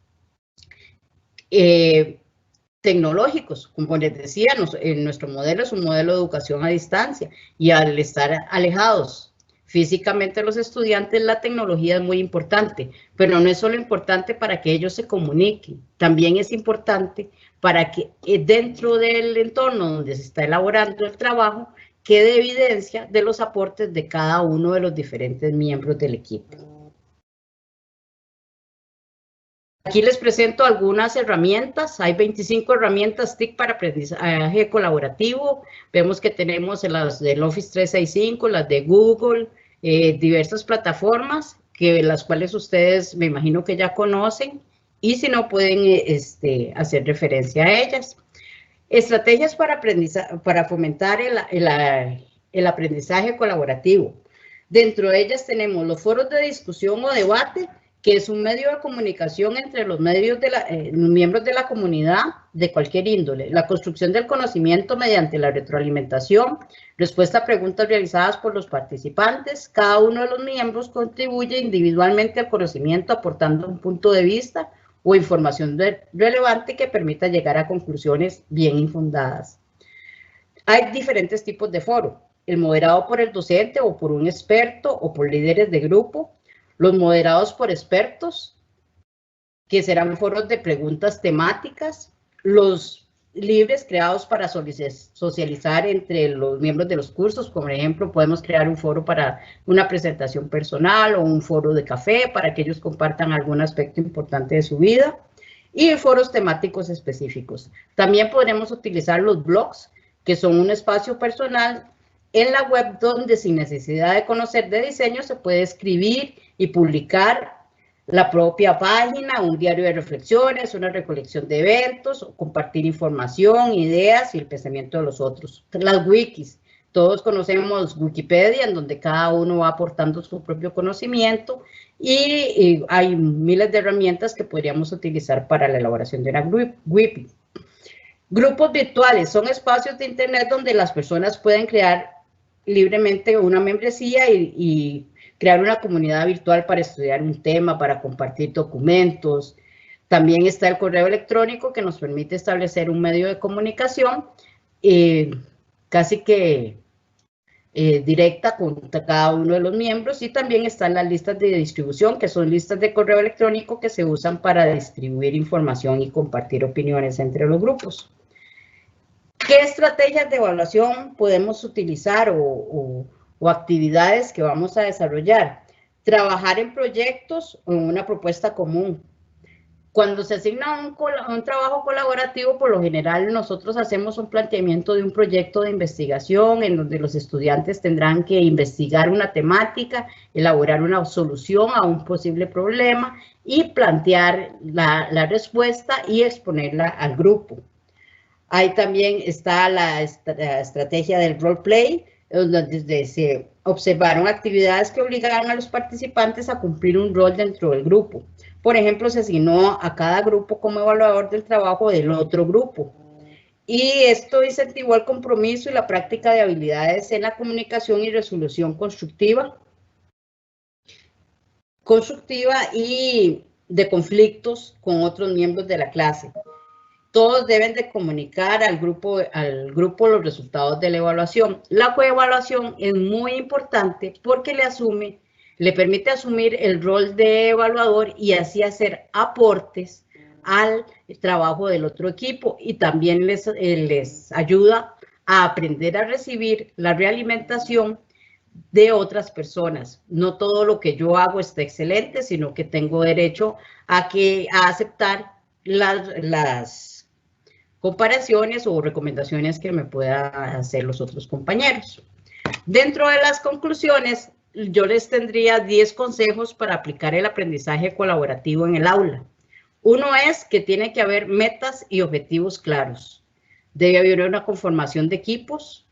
tecnológicos. Como les decía, nuestro modelo es un modelo de educación a distancia y al estar alejados físicamente los estudiantes, la tecnología es muy importante, pero no es solo importante para que ellos se comuniquen, también es importante para que dentro del entorno donde se está elaborando el trabajo quede evidencia de los aportes de cada uno de los diferentes miembros del equipo. Aquí les presento algunas herramientas. Hay 25 herramientas TIC para aprendizaje colaborativo. Vemos que tenemos las del Office 365, las de Google, diversas plataformas las cuales ustedes me imagino que ya conocen, y si no pueden hacer referencia a ellas. Estrategias para fomentar el aprendizaje colaborativo. Dentro de ellas tenemos los foros de discusión o debate, que es un medio de comunicación entre los miembros de la comunidad de cualquier índole. La construcción del conocimiento mediante la retroalimentación, respuesta a preguntas realizadas por los participantes. Cada uno de los miembros contribuye individualmente al conocimiento aportando un punto de vista o información relevante que permita llegar a conclusiones bien infundadas. Hay diferentes tipos de foro. El moderado por el docente o por un experto o por líderes de grupo. Los moderados por expertos, que serán foros de preguntas temáticas. Los libres creados para socializar entre los miembros de los cursos. Por ejemplo, podemos crear un foro para una presentación personal o un foro de café para que ellos compartan algún aspecto importante de su vida. Y foros temáticos específicos. También podremos utilizar los blogs, que son un espacio personal en la web donde sin necesidad de conocer de diseño se puede escribir y publicar la propia página, un diario de reflexiones, una recolección de eventos, o compartir información, ideas y el pensamiento de los otros. Las wikis, todos conocemos Wikipedia, en donde cada uno va aportando su propio conocimiento, y hay miles de herramientas que podríamos utilizar para la elaboración de una wiki. Grupos virtuales son espacios de internet donde las personas pueden crear libremente una membresía y crear una comunidad virtual para estudiar un tema, para compartir documentos. También está el correo electrónico, que nos permite establecer un medio de comunicación casi que directa con cada uno de los miembros, y también están las listas de distribución, que son listas de correo electrónico que se usan para distribuir información y compartir opiniones entre los grupos. ¿Qué estrategias de evaluación podemos utilizar o actividades que vamos a desarrollar? Trabajar en proyectos o en una propuesta común. Cuando se asigna un trabajo colaborativo, por lo general nosotros hacemos un planteamiento de un proyecto de investigación en donde los estudiantes tendrán que investigar una temática, elaborar una solución a un posible problema y plantear la respuesta y exponerla al grupo. Ahí también está la estrategia del roleplay, donde se observaron actividades que obligaban a los participantes a cumplir un rol dentro del grupo. Por ejemplo, se asignó a cada grupo como evaluador del trabajo del otro grupo. Y esto incentivó el compromiso y la práctica de habilidades en la comunicación y resolución constructiva y de conflictos con otros miembros de la clase. Todos deben de comunicar al grupo los resultados de la evaluación. La coevaluación es muy importante porque le permite asumir el rol de evaluador y así hacer aportes al trabajo del otro equipo, y también les ayuda a aprender a recibir la realimentación de otras personas. No todo lo que yo hago está excelente, sino que tengo derecho a aceptar las comparaciones o recomendaciones que me puedan hacer los otros compañeros. Dentro de las conclusiones, yo les tendría 10 consejos para aplicar el aprendizaje colaborativo en el aula. Uno es que tiene que haber metas y objetivos claros. Debe haber una conformación de equipos,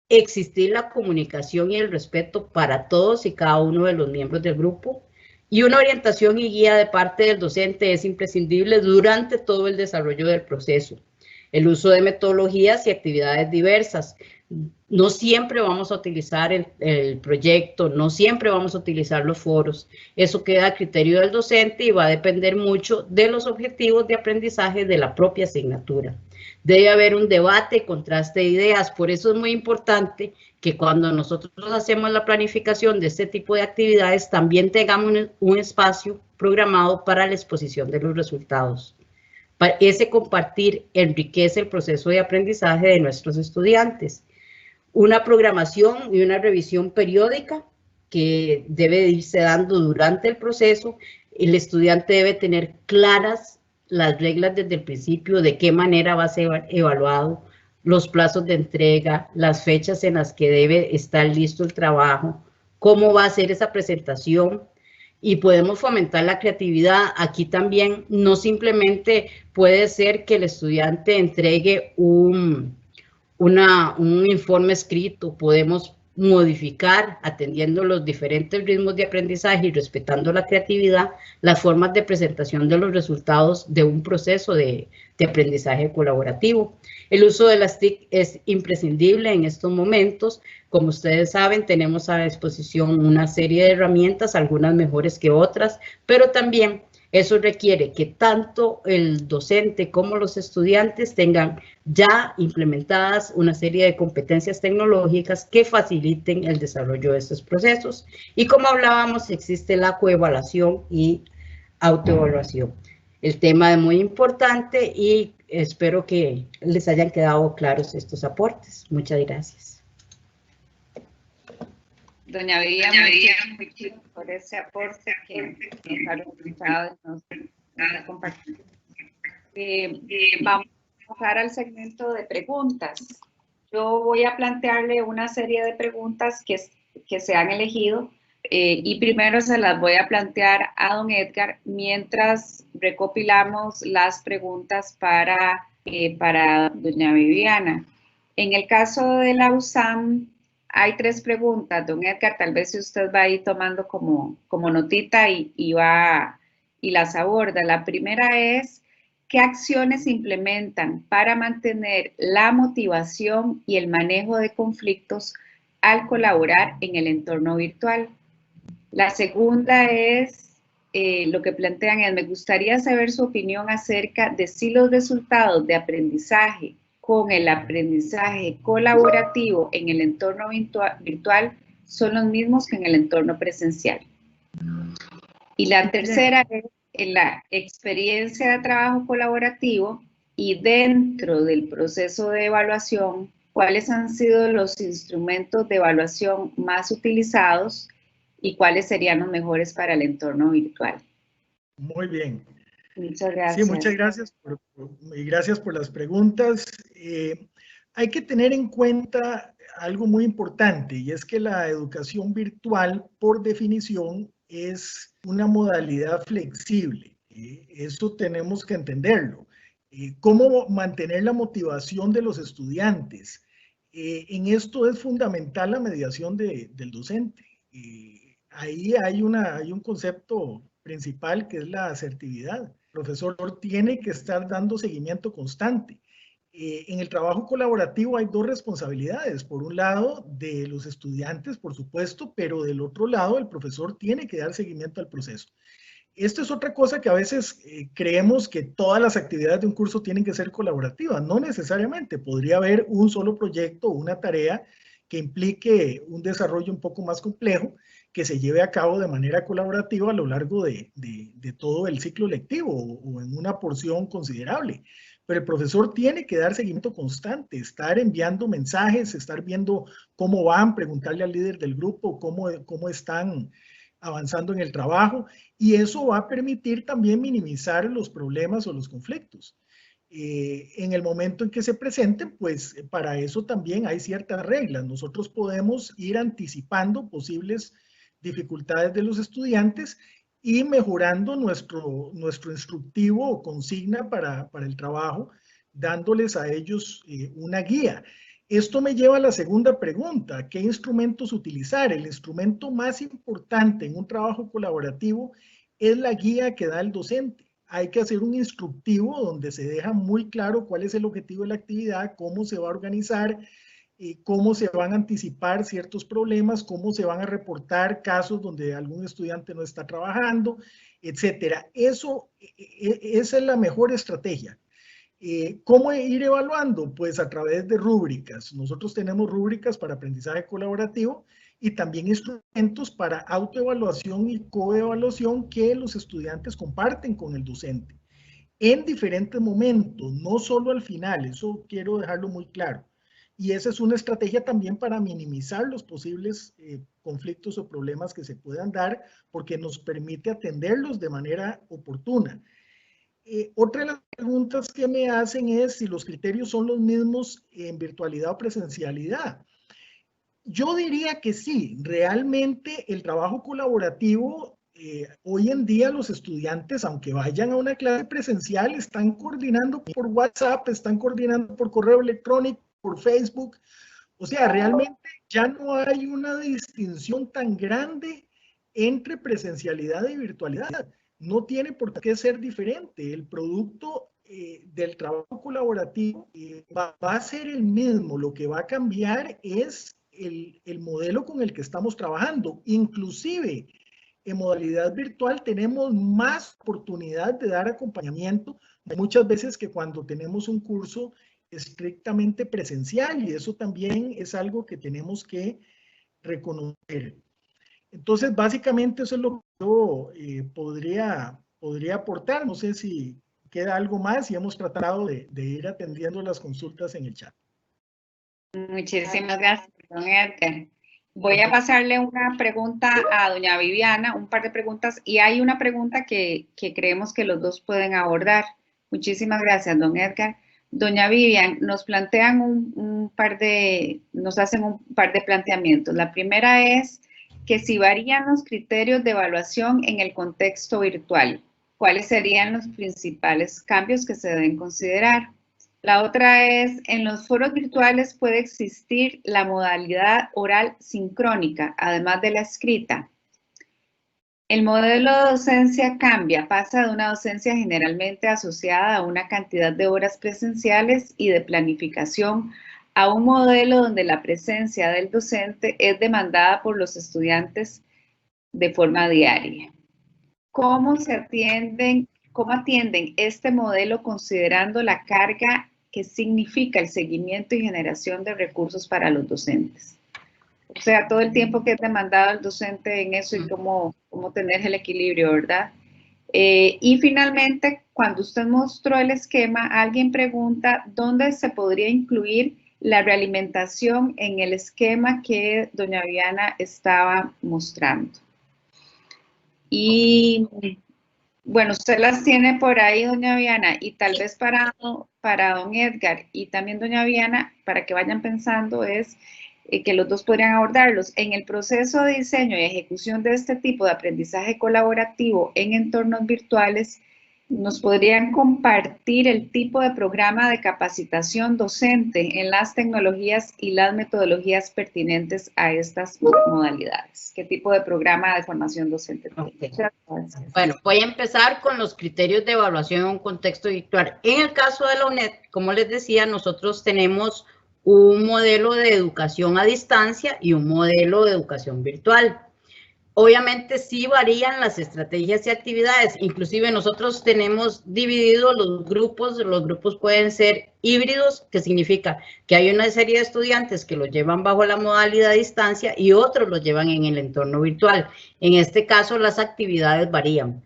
existir la comunicación y el respeto para todos y cada uno de los miembros del grupo, y una orientación y guía de parte del docente es imprescindible durante todo el desarrollo del proceso. El uso de metodologías y actividades diversas. No siempre vamos a utilizar el proyecto, no siempre vamos a utilizar los foros. Eso queda a criterio del docente y va a depender mucho de los objetivos de aprendizaje de la propia asignatura. Debe haber un debate y contraste de ideas. Por eso es muy importante que cuando nosotros hacemos la planificación de este tipo de actividades, también tengamos un espacio programado para la exposición de los resultados. Ese compartir enriquece el proceso de aprendizaje de nuestros estudiantes. Una programación y una revisión periódica que debe irse dando durante el proceso. El estudiante debe tener claras las reglas desde el principio, de qué manera va a ser evaluado, los plazos de entrega, las fechas en las que debe estar listo el trabajo, cómo va a ser esa presentación, y podemos fomentar la creatividad. Aquí también no simplemente puede ser que el estudiante entregue un informe escrito, podemos modificar, atendiendo los diferentes ritmos de aprendizaje y respetando la creatividad, las formas de presentación de los resultados de un proceso de aprendizaje colaborativo. El uso de las TIC es imprescindible en estos momentos. Como ustedes saben, tenemos a disposición una serie de herramientas, algunas mejores que otras, pero también eso requiere que tanto el docente como los estudiantes tengan ya implementadas una serie de competencias tecnológicas que faciliten el desarrollo de estos procesos. Y como hablábamos, existe la coevaluación y autoevaluación. El tema es muy importante y espero que les hayan quedado claros estos aportes. Muchas gracias. Doña Vivian, muchísimas por ese aporte que nos ha realizado y nos ha compartido. Vamos a pasar al segmento de preguntas. Yo voy a plantearle una serie de preguntas que se han elegido y primero se las voy a plantear a don Edgar mientras recopilamos las preguntas para doña Viviana. En el caso de la USAM, hay 3 preguntas, don Edgar, tal vez si usted va ahí tomando como notita y las aborda. La primera es, ¿qué acciones implementan para mantener la motivación y el manejo de conflictos al colaborar en el entorno virtual? La segunda es, lo que plantean es, me gustaría saber su opinión acerca de si los resultados de aprendizaje con el aprendizaje colaborativo en el entorno virtual son los mismos que en el entorno presencial. Y la tercera es, en la experiencia de trabajo colaborativo y dentro del proceso de evaluación, ¿cuáles han sido los instrumentos de evaluación más utilizados y cuáles serían los mejores para el entorno virtual? Muy bien. Muchas gracias. Sí, muchas gracias y gracias por las preguntas. Hay que tener en cuenta algo muy importante y es que la educación virtual, por definición, es una modalidad flexible. Eso tenemos que entenderlo. ¿Cómo mantener la motivación de los estudiantes? En esto es fundamental la mediación del docente. Ahí hay un concepto principal que es la asertividad. El profesor tiene que estar dando seguimiento constante. En el trabajo colaborativo hay 2 responsabilidades. Por un lado, de los estudiantes, por supuesto, pero del otro lado, el profesor tiene que dar seguimiento al proceso. Esto es otra cosa que a veces creemos que todas las actividades de un curso tienen que ser colaborativas. No necesariamente. Podría haber un solo proyecto o una tarea que implique un desarrollo un poco más complejo que se lleve a cabo de manera colaborativa a lo largo de todo el ciclo lectivo o en una porción considerable. Pero el profesor tiene que dar seguimiento constante, estar enviando mensajes, estar viendo cómo van, preguntarle al líder del grupo cómo están avanzando en el trabajo, y eso va a permitir también minimizar los problemas o los conflictos. En el momento en que se presenten, pues para eso también hay ciertas reglas. Nosotros podemos ir anticipando posibles dificultades de los estudiantes y mejorando nuestro instructivo o consigna para el trabajo, dándoles a ellos una guía. Esto me lleva a la segunda pregunta, ¿qué instrumentos utilizar? El instrumento más importante en un trabajo colaborativo es la guía que da el docente. Hay que hacer un instructivo donde se deja muy claro cuál es el objetivo de la actividad, cómo se va a organizar, cómo se van a anticipar ciertos problemas, cómo se van a reportar casos donde algún estudiante no está trabajando, etcétera. Esa es la mejor estrategia. ¿Cómo ir evaluando? Pues a través de rúbricas. Nosotros tenemos rúbricas para aprendizaje colaborativo y también instrumentos para autoevaluación y coevaluación que los estudiantes comparten con el docente en diferentes momentos, no solo al final. Eso quiero dejarlo muy claro. Y esa es una estrategia también para minimizar los posibles conflictos o problemas que se puedan dar, porque nos permite atenderlos de manera oportuna. Otra de las preguntas que me hacen es si los criterios son los mismos en virtualidad o presencialidad. Yo diría que sí, realmente el trabajo colaborativo hoy en día los estudiantes, aunque vayan a una clase presencial, están coordinando por WhatsApp, están coordinando por correo electrónico, por Facebook. O sea, realmente ya no hay una distinción tan grande entre presencialidad y virtualidad. No tiene por qué ser diferente. El producto del trabajo colaborativo va a ser el mismo. Lo que va a cambiar es el modelo con el que estamos trabajando. Inclusive, en modalidad virtual tenemos más oportunidad de dar acompañamiento. Hay muchas veces que cuando tenemos un curso estrictamente presencial, y eso también es algo que tenemos que reconocer. Entonces, básicamente eso es lo que yo podría aportar. No sé si queda algo más y hemos tratado de ir atendiendo las consultas en el chat. Muchísimas gracias, don Edgar. Voy a pasarle una pregunta a doña Viviana, un par de preguntas, y hay una pregunta que creemos que los dos pueden abordar. Muchísimas gracias, don Edgar. Doña Vivian, nos plantean nos hacen un par de planteamientos. La primera es que si varían los criterios de evaluación en el contexto virtual, ¿cuáles serían los principales cambios que se deben considerar? La otra es, en los foros virtuales puede existir la modalidad oral sincrónica, además de la escrita. El modelo de docencia cambia, pasa de una docencia generalmente asociada a una cantidad de horas presenciales y de planificación a un modelo donde la presencia del docente es demandada por los estudiantes de forma diaria. ¿Cómo atienden este modelo considerando la carga que significa el seguimiento y generación de recursos para los docentes? O sea, todo el tiempo que es demandado el docente en eso y cómo tener el equilibrio, ¿verdad? Y finalmente, cuando usted mostró el esquema, alguien pregunta dónde se podría incluir la realimentación en el esquema que doña Viviana estaba mostrando. Y bueno, usted las tiene por ahí, doña Viviana, y tal vez para don Edgar y también doña Viviana, para que vayan pensando, es que los dos podrían abordarlos. En el proceso de diseño y ejecución de este tipo de aprendizaje colaborativo en entornos virtuales, ¿nos podrían compartir el tipo de programa de capacitación docente en las tecnologías y las metodologías pertinentes a estas modalidades? ¿Qué tipo de programa de formación docente tiene? Okay. Bueno, voy a empezar con los criterios de evaluación en un contexto virtual. En el caso de la UNED, como les decía, nosotros tenemos un modelo de educación a distancia y un modelo de educación virtual. Obviamente sí varían las estrategias y actividades, inclusive nosotros tenemos dividido los grupos pueden ser híbridos, que significa que hay una serie de estudiantes que los llevan bajo la modalidad a distancia y otros los llevan en el entorno virtual. En este caso las actividades varían.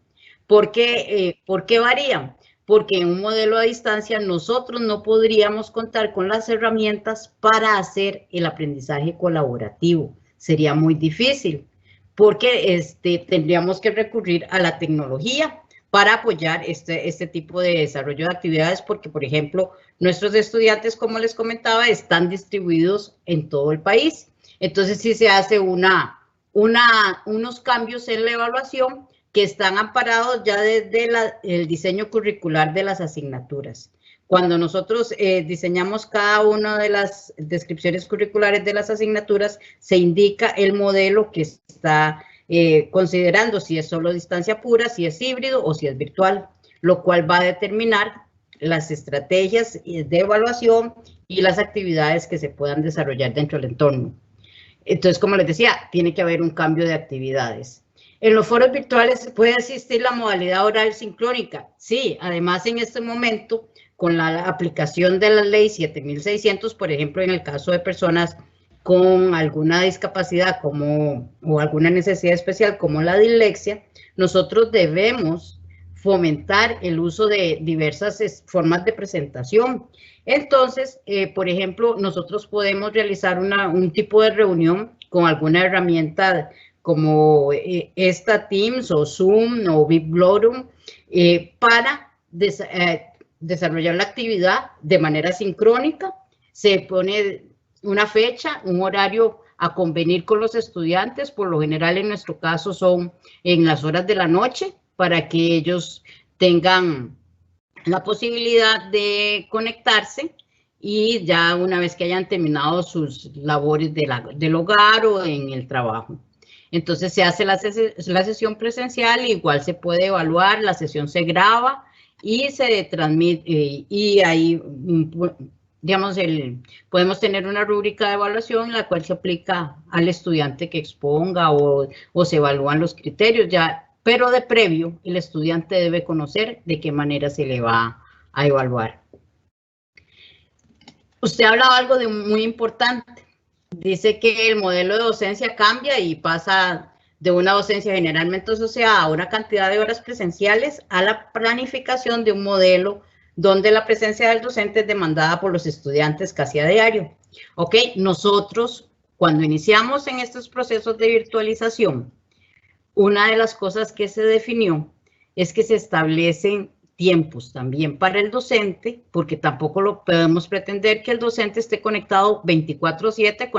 ¿Por qué varían? Porque en un modelo a distancia nosotros no podríamos contar con las herramientas para hacer el aprendizaje colaborativo. Sería muy difícil, porque tendríamos que recurrir a la tecnología para apoyar este tipo de desarrollo de actividades, porque, por ejemplo, nuestros estudiantes, como les comentaba, están distribuidos en todo el país. Entonces, sí se hace unos cambios en la evaluación que están amparados ya desde el diseño curricular de las asignaturas. Cuando nosotros diseñamos cada una de las descripciones curriculares de las asignaturas, se indica el modelo que está considerando, si es solo distancia pura, si es híbrido o si es virtual, lo cual va a determinar las estrategias de evaluación y las actividades que se puedan desarrollar dentro del entorno. Entonces, como les decía, tiene que haber un cambio de actividades. En los foros virtuales puede existir la modalidad oral sincrónica. Sí, además en este momento, con la aplicación de la ley 7600, por ejemplo, en el caso de personas con alguna discapacidad o alguna necesidad especial como la dislexia, nosotros debemos fomentar el uso de diversas formas de presentación. Entonces, por ejemplo, nosotros podemos realizar un tipo de reunión con alguna herramienta como esta Teams o Zoom o BigBlorum para desarrollar la actividad de manera sincrónica. Se pone una fecha, un horario a convenir con los estudiantes. Por lo general, en nuestro caso, son en las horas de la noche, para que ellos tengan la posibilidad de conectarse y ya una vez que hayan terminado sus labores del hogar o en el trabajo. Entonces se hace la sesión presencial, igual se puede evaluar, la sesión se graba y se transmite, y ahí, digamos, podemos tener una rúbrica de evaluación la cual se aplica al estudiante que exponga o se evalúan los criterios ya. Pero de previo, el estudiante debe conocer de qué manera se le va a evaluar. Usted ha hablado algo de muy importante. Dice que el modelo de docencia cambia y pasa de una docencia generalmente asociada a una cantidad de horas presenciales a la planificación de un modelo donde la presencia del docente es demandada por los estudiantes casi a diario. Ok, nosotros cuando iniciamos en estos procesos de virtualización, una de las cosas que se definió es que se establecen tiempos también para el docente, porque tampoco lo podemos pretender que el docente esté conectado 24/7,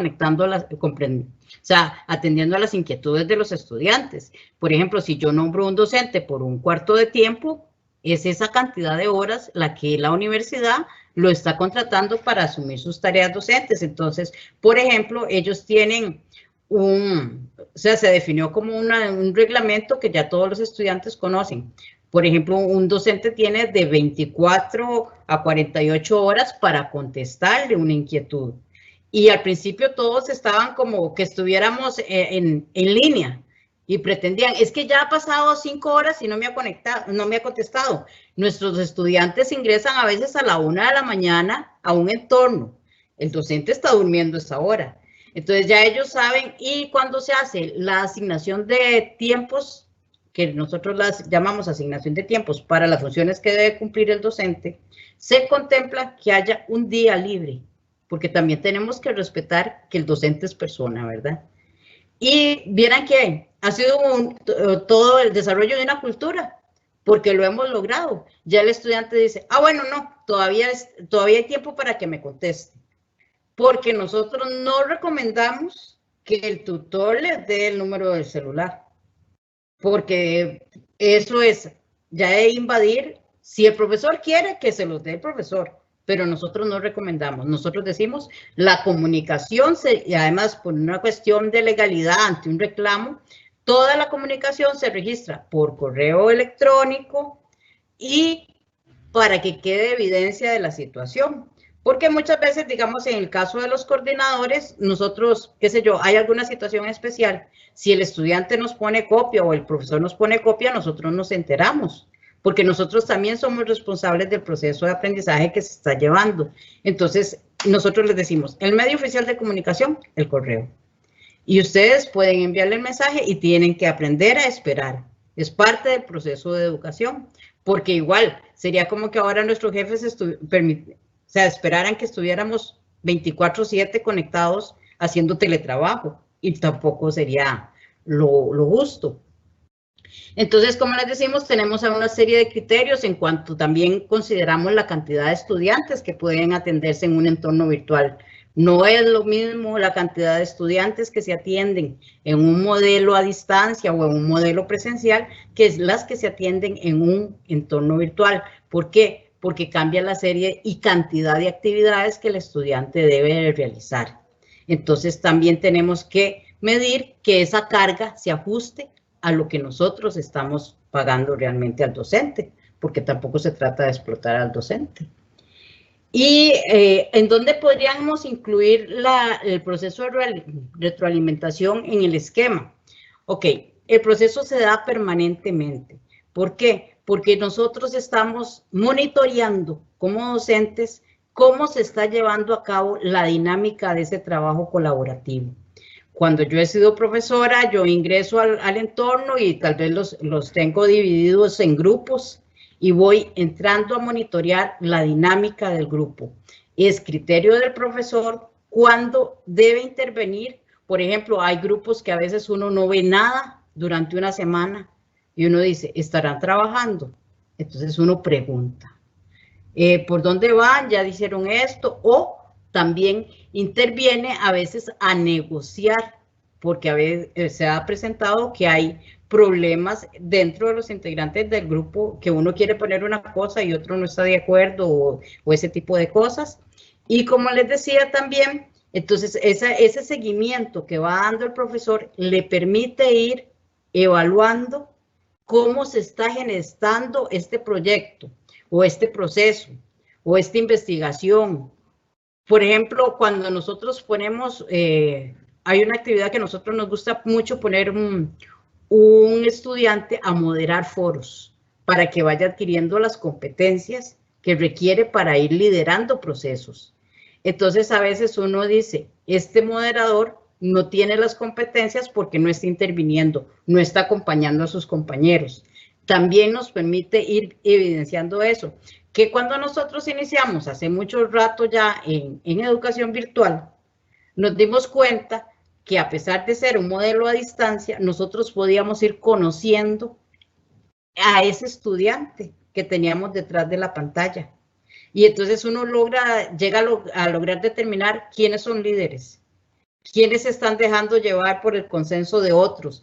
atendiendo a las inquietudes de los estudiantes. Por ejemplo, si yo nombro un docente por un cuarto de tiempo, es esa cantidad de horas la que la universidad lo está contratando para asumir sus tareas docentes. Entonces, por ejemplo, ellos tienen se definió como un reglamento que ya todos los estudiantes conocen. Por ejemplo, un docente tiene de 24 a 48 horas para contestarle una inquietud. Y al principio todos estaban como que estuviéramos en línea y pretendían, es que ya ha pasado 5 horas y no me ha contestado. Nuestros estudiantes ingresan a veces a la 1 de la mañana a un entorno. El docente está durmiendo esa hora. Entonces ya ellos saben, y cuando se hace la asignación de tiempos, que nosotros las llamamos asignación de tiempos para las funciones que debe cumplir el docente, se contempla que haya un día libre, porque también tenemos que respetar que el docente es persona, ¿verdad? Y vieran que ha sido todo el desarrollo de una cultura, porque lo hemos logrado. Ya el estudiante dice, bueno, no, todavía hay tiempo para que me conteste. Porque nosotros no recomendamos que el tutor les dé el número del celular, porque eso es ya de invadir. Si el profesor quiere, que se los dé el profesor, pero nosotros no recomendamos. Nosotros decimos la comunicación, y además por una cuestión de legalidad ante un reclamo, toda la comunicación se registra por correo electrónico y para que quede evidencia de la situación. Porque muchas veces, digamos, en el caso de los coordinadores, nosotros, qué sé yo, hay alguna situación especial. Si el estudiante nos pone copia o el profesor nos pone copia, nosotros nos enteramos, porque nosotros también somos responsables del proceso de aprendizaje que se está llevando. Entonces, nosotros les decimos, el medio oficial de comunicación, el correo. Y ustedes pueden enviarle el mensaje y tienen que aprender a esperar. Es parte del proceso de educación, porque igual sería como que ahora nuestros jefes esperaran que estuviéramos 24/7 conectados haciendo teletrabajo, y tampoco sería lo justo. Entonces, como les decimos, tenemos una serie de criterios en cuanto también consideramos la cantidad de estudiantes que pueden atenderse en un entorno virtual. No es lo mismo la cantidad de estudiantes que se atienden en un modelo a distancia o en un modelo presencial que las que se atienden en un entorno virtual. ¿Por qué? Porque cambia la serie y cantidad de actividades que el estudiante debe realizar. Entonces también tenemos que medir que esa carga se ajuste a lo que nosotros estamos pagando realmente al docente, porque tampoco se trata de explotar al docente. ¿Y en dónde podríamos incluir el proceso de retroalimentación en el esquema? Ok, el proceso se da permanentemente. ¿Por qué? Porque nosotros estamos monitoreando como docentes cómo se está llevando a cabo la dinámica de ese trabajo colaborativo. Cuando yo he sido profesora, yo ingreso al entorno y tal vez los tengo divididos en grupos y voy entrando a monitorear la dinámica del grupo. Es criterio del profesor cuándo debe intervenir. Por ejemplo, hay grupos que a veces uno no ve nada durante una semana y uno dice, ¿estarán trabajando? Entonces uno pregunta, ¿por dónde van? ¿Ya dijeron esto? O también interviene a veces a negociar, porque a veces se ha presentado que hay problemas dentro de los integrantes del grupo, que uno quiere poner una cosa y otro no está de acuerdo, o ese tipo de cosas. Y como les decía también, entonces ese seguimiento que va dando el profesor le permite ir evaluando cómo se está gestando este proyecto, o este proceso, o esta investigación. Por ejemplo, cuando nosotros ponemos, hay una actividad que a nosotros nos gusta mucho poner un estudiante a moderar foros para que vaya adquiriendo las competencias que requiere para ir liderando procesos. Entonces, a veces uno dice, este moderador no tiene las competencias porque no está interviniendo, no está acompañando a sus compañeros. También nos permite ir evidenciando eso, que cuando nosotros iniciamos hace mucho rato ya en educación virtual, nos dimos cuenta que a pesar de ser un modelo a distancia, nosotros podíamos ir conociendo a ese estudiante que teníamos detrás de la pantalla. Y entonces uno llega a lograr determinar quiénes son líderes, quiénes se están dejando llevar por el consenso de otros.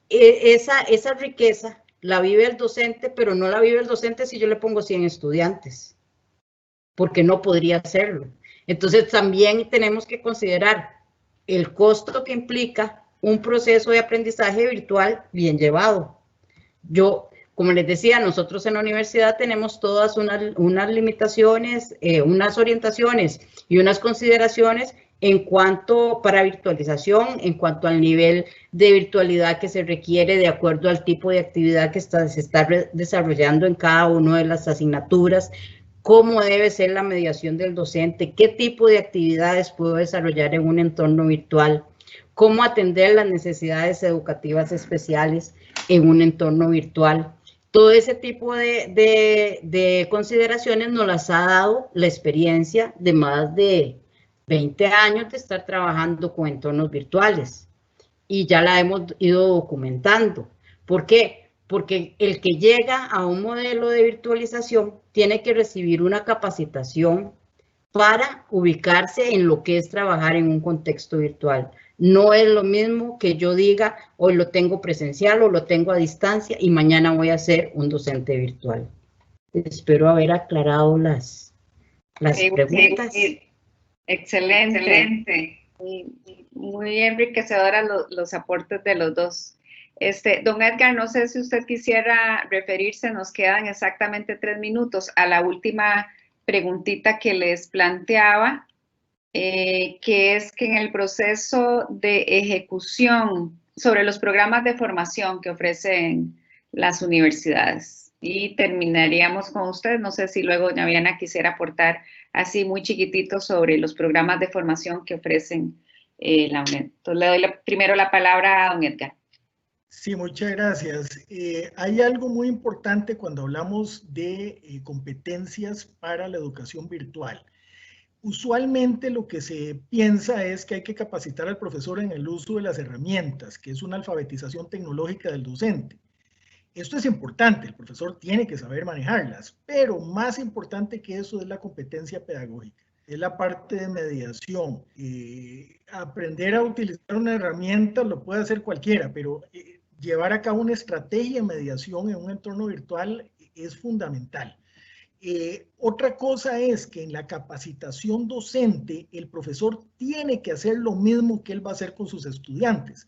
Esa riqueza la vive el docente, pero no la vive el docente si yo le pongo 100 estudiantes, porque no podría hacerlo. Entonces también tenemos que considerar el costo que implica un proceso de aprendizaje virtual bien llevado. Como les decía, nosotros en la universidad tenemos todas unas limitaciones, unas orientaciones y unas consideraciones en cuanto para virtualización, en cuanto al nivel de virtualidad que se requiere de acuerdo al tipo de actividad que se está desarrollando en cada una de las asignaturas, cómo debe ser la mediación del docente, qué tipo de actividades puedo desarrollar en un entorno virtual, cómo atender las necesidades educativas especiales en un entorno virtual. Todo ese tipo de consideraciones nos las ha dado la experiencia de más de 20 años de estar trabajando con entornos virtuales, y ya la hemos ido documentando. ¿Por qué? Porque el que llega a un modelo de virtualización tiene que recibir una capacitación para ubicarse en lo que es trabajar en un contexto virtual. No es lo mismo que yo diga, hoy lo tengo presencial o lo tengo a distancia y mañana voy a ser un docente virtual. Espero haber aclarado las preguntas. Excelente. Muy enriquecedora los aportes de los dos. Don Edgar, no sé si usted quisiera referirse, nos quedan exactamente 3 minutos, a la última preguntita que les planteaba, que es que en el proceso de ejecución sobre los programas de formación que ofrecen las universidades. Y terminaríamos con usted, no sé si luego doña Viana quisiera aportar así muy chiquitito sobre los programas de formación que ofrecen la UNED. Entonces le doy primero la palabra a don Edgar. Sí, muchas gracias. Hay algo muy importante cuando hablamos de competencias para la educación virtual. Usualmente lo que se piensa es que hay que capacitar al profesor en el uso de las herramientas, que es una alfabetización tecnológica del docente. Esto es importante, el profesor tiene que saber manejarlas, pero más importante que eso es la competencia pedagógica, es la parte de mediación. Aprender a utilizar una herramienta lo puede hacer cualquiera, pero llevar a cabo una estrategia de mediación en un entorno virtual es fundamental. Otra cosa es que en la capacitación docente el profesor tiene que hacer lo mismo que él va a hacer con sus estudiantes.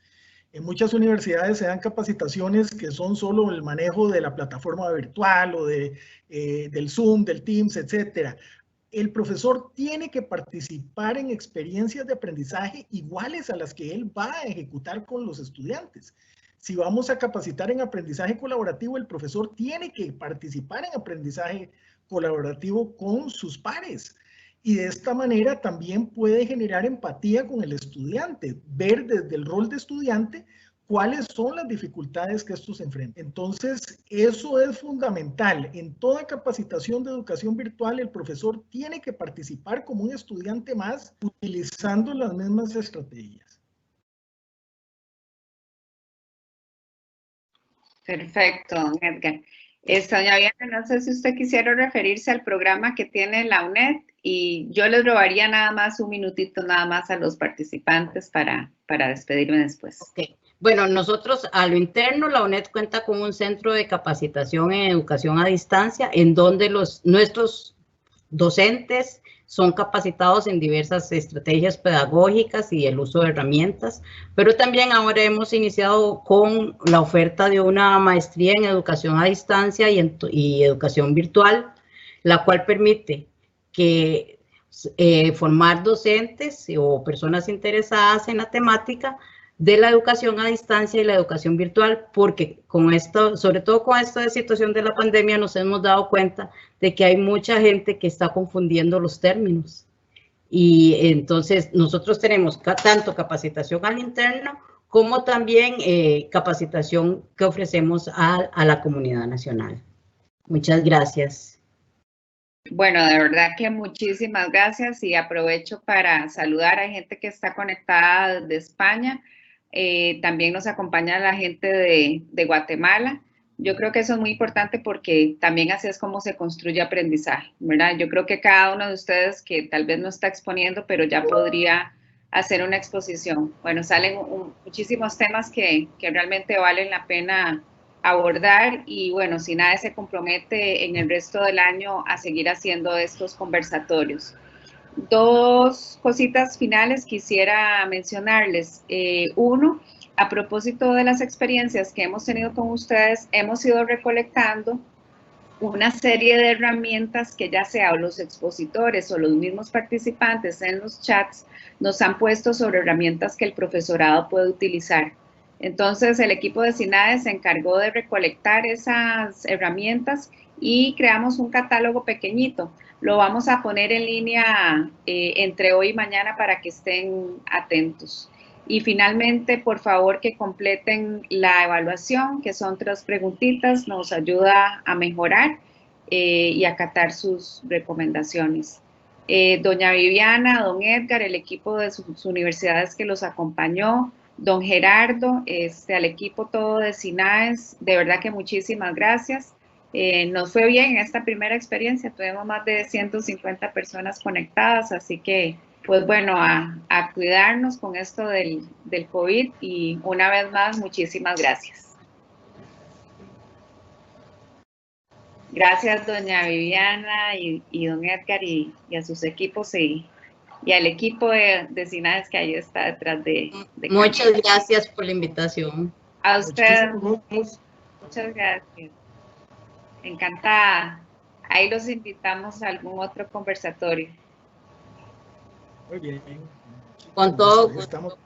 En muchas universidades se dan capacitaciones que son solo el manejo de la plataforma virtual o del Zoom, del Teams, etc. El profesor tiene que participar en experiencias de aprendizaje iguales a las que él va a ejecutar con los estudiantes. Si vamos a capacitar en aprendizaje colaborativo, el profesor tiene que participar en aprendizaje colaborativo con sus pares. Y de esta manera también puede generar empatía con el estudiante, ver desde el rol de estudiante cuáles son las dificultades que estos enfrentan. Entonces, eso es fundamental. En toda capacitación de educación virtual, el profesor tiene que participar como un estudiante más utilizando las mismas estrategias. Perfecto, don Edgar. Doña Viviana, no sé si usted quisiera referirse al programa que tiene la UNED y yo les robaría nada más un minutito nada más a los participantes para despedirme después. Okay. Bueno, nosotros a lo interno, la UNED cuenta con un centro de capacitación en educación a distancia en donde nuestros docentes son capacitados en diversas estrategias pedagógicas y el uso de herramientas, pero también ahora hemos iniciado con la oferta de una maestría en educación a distancia y educación virtual, la cual permite que formar docentes o personas interesadas en la temática de la educación a distancia y la educación virtual, porque con esto, sobre todo con esta situación de la pandemia, nos hemos dado cuenta de que hay mucha gente que está confundiendo los términos. Y entonces nosotros tenemos tanto capacitación al interno como también capacitación que ofrecemos a la comunidad nacional. Muchas gracias. Bueno, de verdad que muchísimas gracias y aprovecho para saludar a gente que está conectada de España. También nos acompaña la gente de Guatemala. Yo creo que eso es muy importante porque también así es como se construye aprendizaje, ¿verdad? Yo creo que cada uno de ustedes que tal vez no está exponiendo, pero ya podría hacer una exposición. Bueno, salen muchísimos temas que realmente valen la pena abordar y bueno, si nadie se compromete en el resto del año a seguir haciendo estos conversatorios. Dos cositas finales quisiera mencionarles. Uno, a propósito de las experiencias que hemos tenido con ustedes, hemos ido recolectando una serie de herramientas que ya sea los expositores o los mismos participantes en los chats nos han puesto sobre herramientas que el profesorado puede utilizar. Entonces, el equipo de SINADE se encargó de recolectar esas herramientas y creamos un catálogo pequeñito. Lo vamos a poner en línea entre hoy y mañana para que estén atentos. Y finalmente, por favor, que completen la evaluación, que son 3 preguntitas, nos ayuda a mejorar y acatar sus recomendaciones. Doña Viviana, don Edgar, el equipo de sus universidades que los acompañó, don Gerardo, al equipo todo de SINAES, de verdad que muchísimas gracias. Nos fue bien en esta primera experiencia, tuvimos más de 150 personas conectadas, así que, pues bueno, a cuidarnos con esto del COVID y una vez más, muchísimas gracias. Gracias, doña Viviana y don Edgar y a sus equipos y al equipo de SINAES que ahí está detrás de Muchas gracias por la invitación. A usted. Muchas gracias. Encantada. Ahí los invitamos a algún otro conversatorio. Muy bien. Con todo gusto.